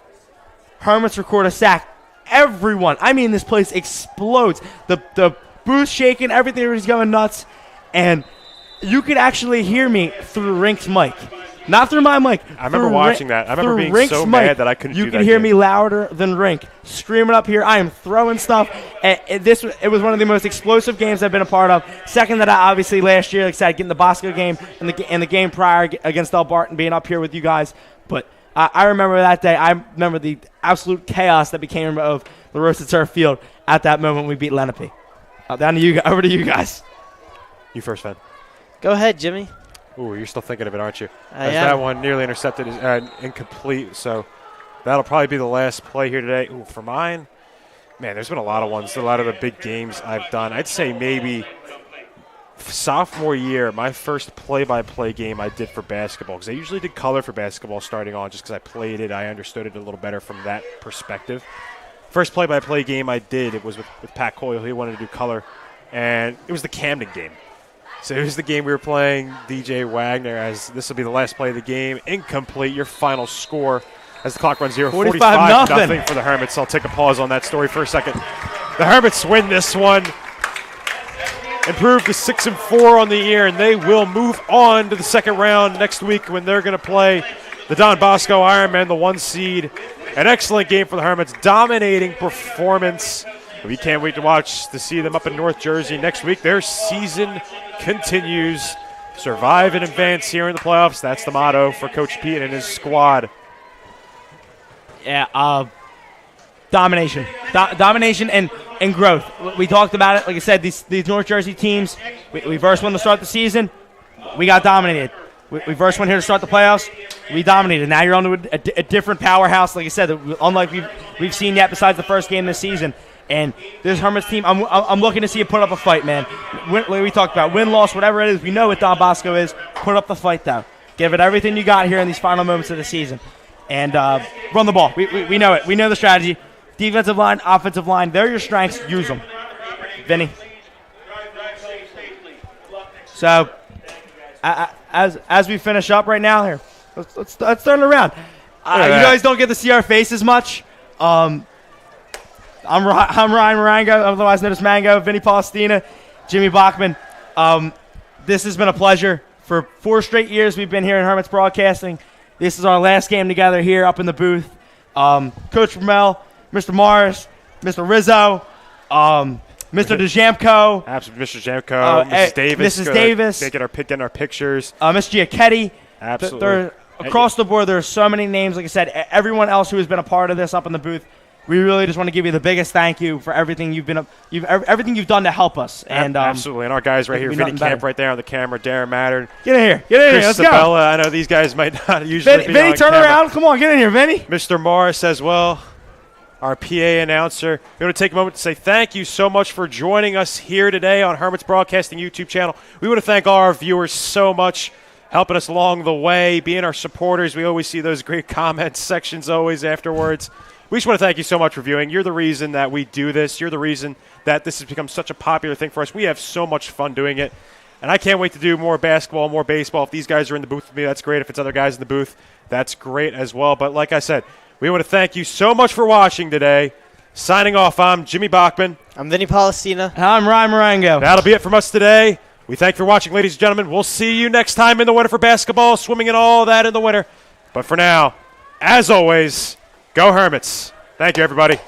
Hermits record a sack. Everyone, I mean, this place explodes. The booth shaking, everything was going nuts. And you could actually hear me through Rink's mic. Not through my mic. I remember watching that. I remember being so mad that I couldn't do that. You could hear me louder than Rink. Screaming up here. I am throwing stuff. It was one of the most explosive games I've been a part of. Second that I obviously last year, like I said, getting the Bosco game and the game prior against El Barton, being up here with you guys. But I remember that day. I remember the absolute chaos that became of the Roasted Turf Field. at that moment we beat Lenape. Down to you, over to you guys. You first, Fen. Go ahead, Jimmy. Ooh, you're still thinking of it, aren't you? As that one nearly intercepted is incomplete, so that'll probably be the last play here today. Ooh, for mine, man, there's been a lot of ones, a lot of the big games I've done. I'd say maybe sophomore year, my first play-by-play game I did for basketball, because I usually did color for basketball starting on just because I played it. I understood it a little better from that perspective. First play-by-play game I did, it was with Pat Coyle. He wanted to do color, and it was the Camden game. So it was the game we were playing DJ Wagner, as this will be the last play of the game. Incomplete, your final score as the clock runs 0. 45 nothing for the Hermits. I'll take a pause on that story for a second. The Hermits win this one, improve to 6-4 on the year, and they will move on to the second round next week when they're going to play the Don Bosco Ironmen, the 1 seed. An excellent game for the Hermits, dominating performance. We can't wait to see them up in North Jersey next week. Their season continues. Survive and advance here in the playoffs. That's the motto for Coach Pete and his squad. Yeah, domination. Domination and growth. We talked about it. Like I said, these North Jersey teams, we versed one to start the season. We got dominated. We versed one here to start the playoffs. We dominated. Now you're on to a different powerhouse, like I said, unlike we've seen yet besides the first game this season. And this Hermits team, I'm looking to see it put up a fight, man. Like we talked about, win, loss, whatever it is, we know what Don Bosco is. Put up the fight, though. Give it everything you got here in these final moments of the season. And run the ball. We know it. We know the strategy. Defensive line, offensive line, they're your strengths. Use them. Vinny. So, as we finish up right now here, let's turn it around. You guys don't get to see our faces much. I'm Ryan Marango, otherwise known as Mango, Vinny Palestina, Jimmy Bachman. This has been a pleasure. For 4 straight years we've been here in Hermits Broadcasting. This is our last game together here up in the booth. Coach Ramel, Mr. Morris, Mr. Rizzo, Mr. DeJamco. Absolutely, Mr. Jamco, Mrs. Davis. Mrs. Davis. Getting our pictures. Miss Giacchetti. Absolutely. Across the board, there are so many names. Like I said, everyone else who has been a part of this up in the booth, we really just want to give you the biggest thank you for everything everything you've done to help us. And absolutely, and our guys right here, Vinny Camp right there on the camera, Darren Mattern. Get in here, let's Chris go. I know these guys might not usually be Vinny, on turn camera. around. Come on, get in here, Vinny. Mr. Morris as well, our PA announcer. We want to take a moment to say thank you so much for joining us here today on Hermits Broadcasting YouTube channel. We want to thank all our viewers so much, helping us along the way, being our supporters. We always see those great comment sections always afterwards. We just want to thank you so much for viewing. You're the reason that we do this. You're the reason that this has become such a popular thing for us. We have so much fun doing it. And I can't wait to do more basketball, more baseball. If these guys are in the booth with me, that's great. If it's other guys in the booth, that's great as well. But like I said, we want to thank you so much for watching today. Signing off, I'm Jimmy Bachman. I'm Vinny Palestina. I'm Ryan Marango. That'll be it from us today. We thank you for watching, ladies and gentlemen. We'll see you next time in the winter for basketball, swimming and all that in the winter. But for now, as always, go Hermits. Thank you, everybody.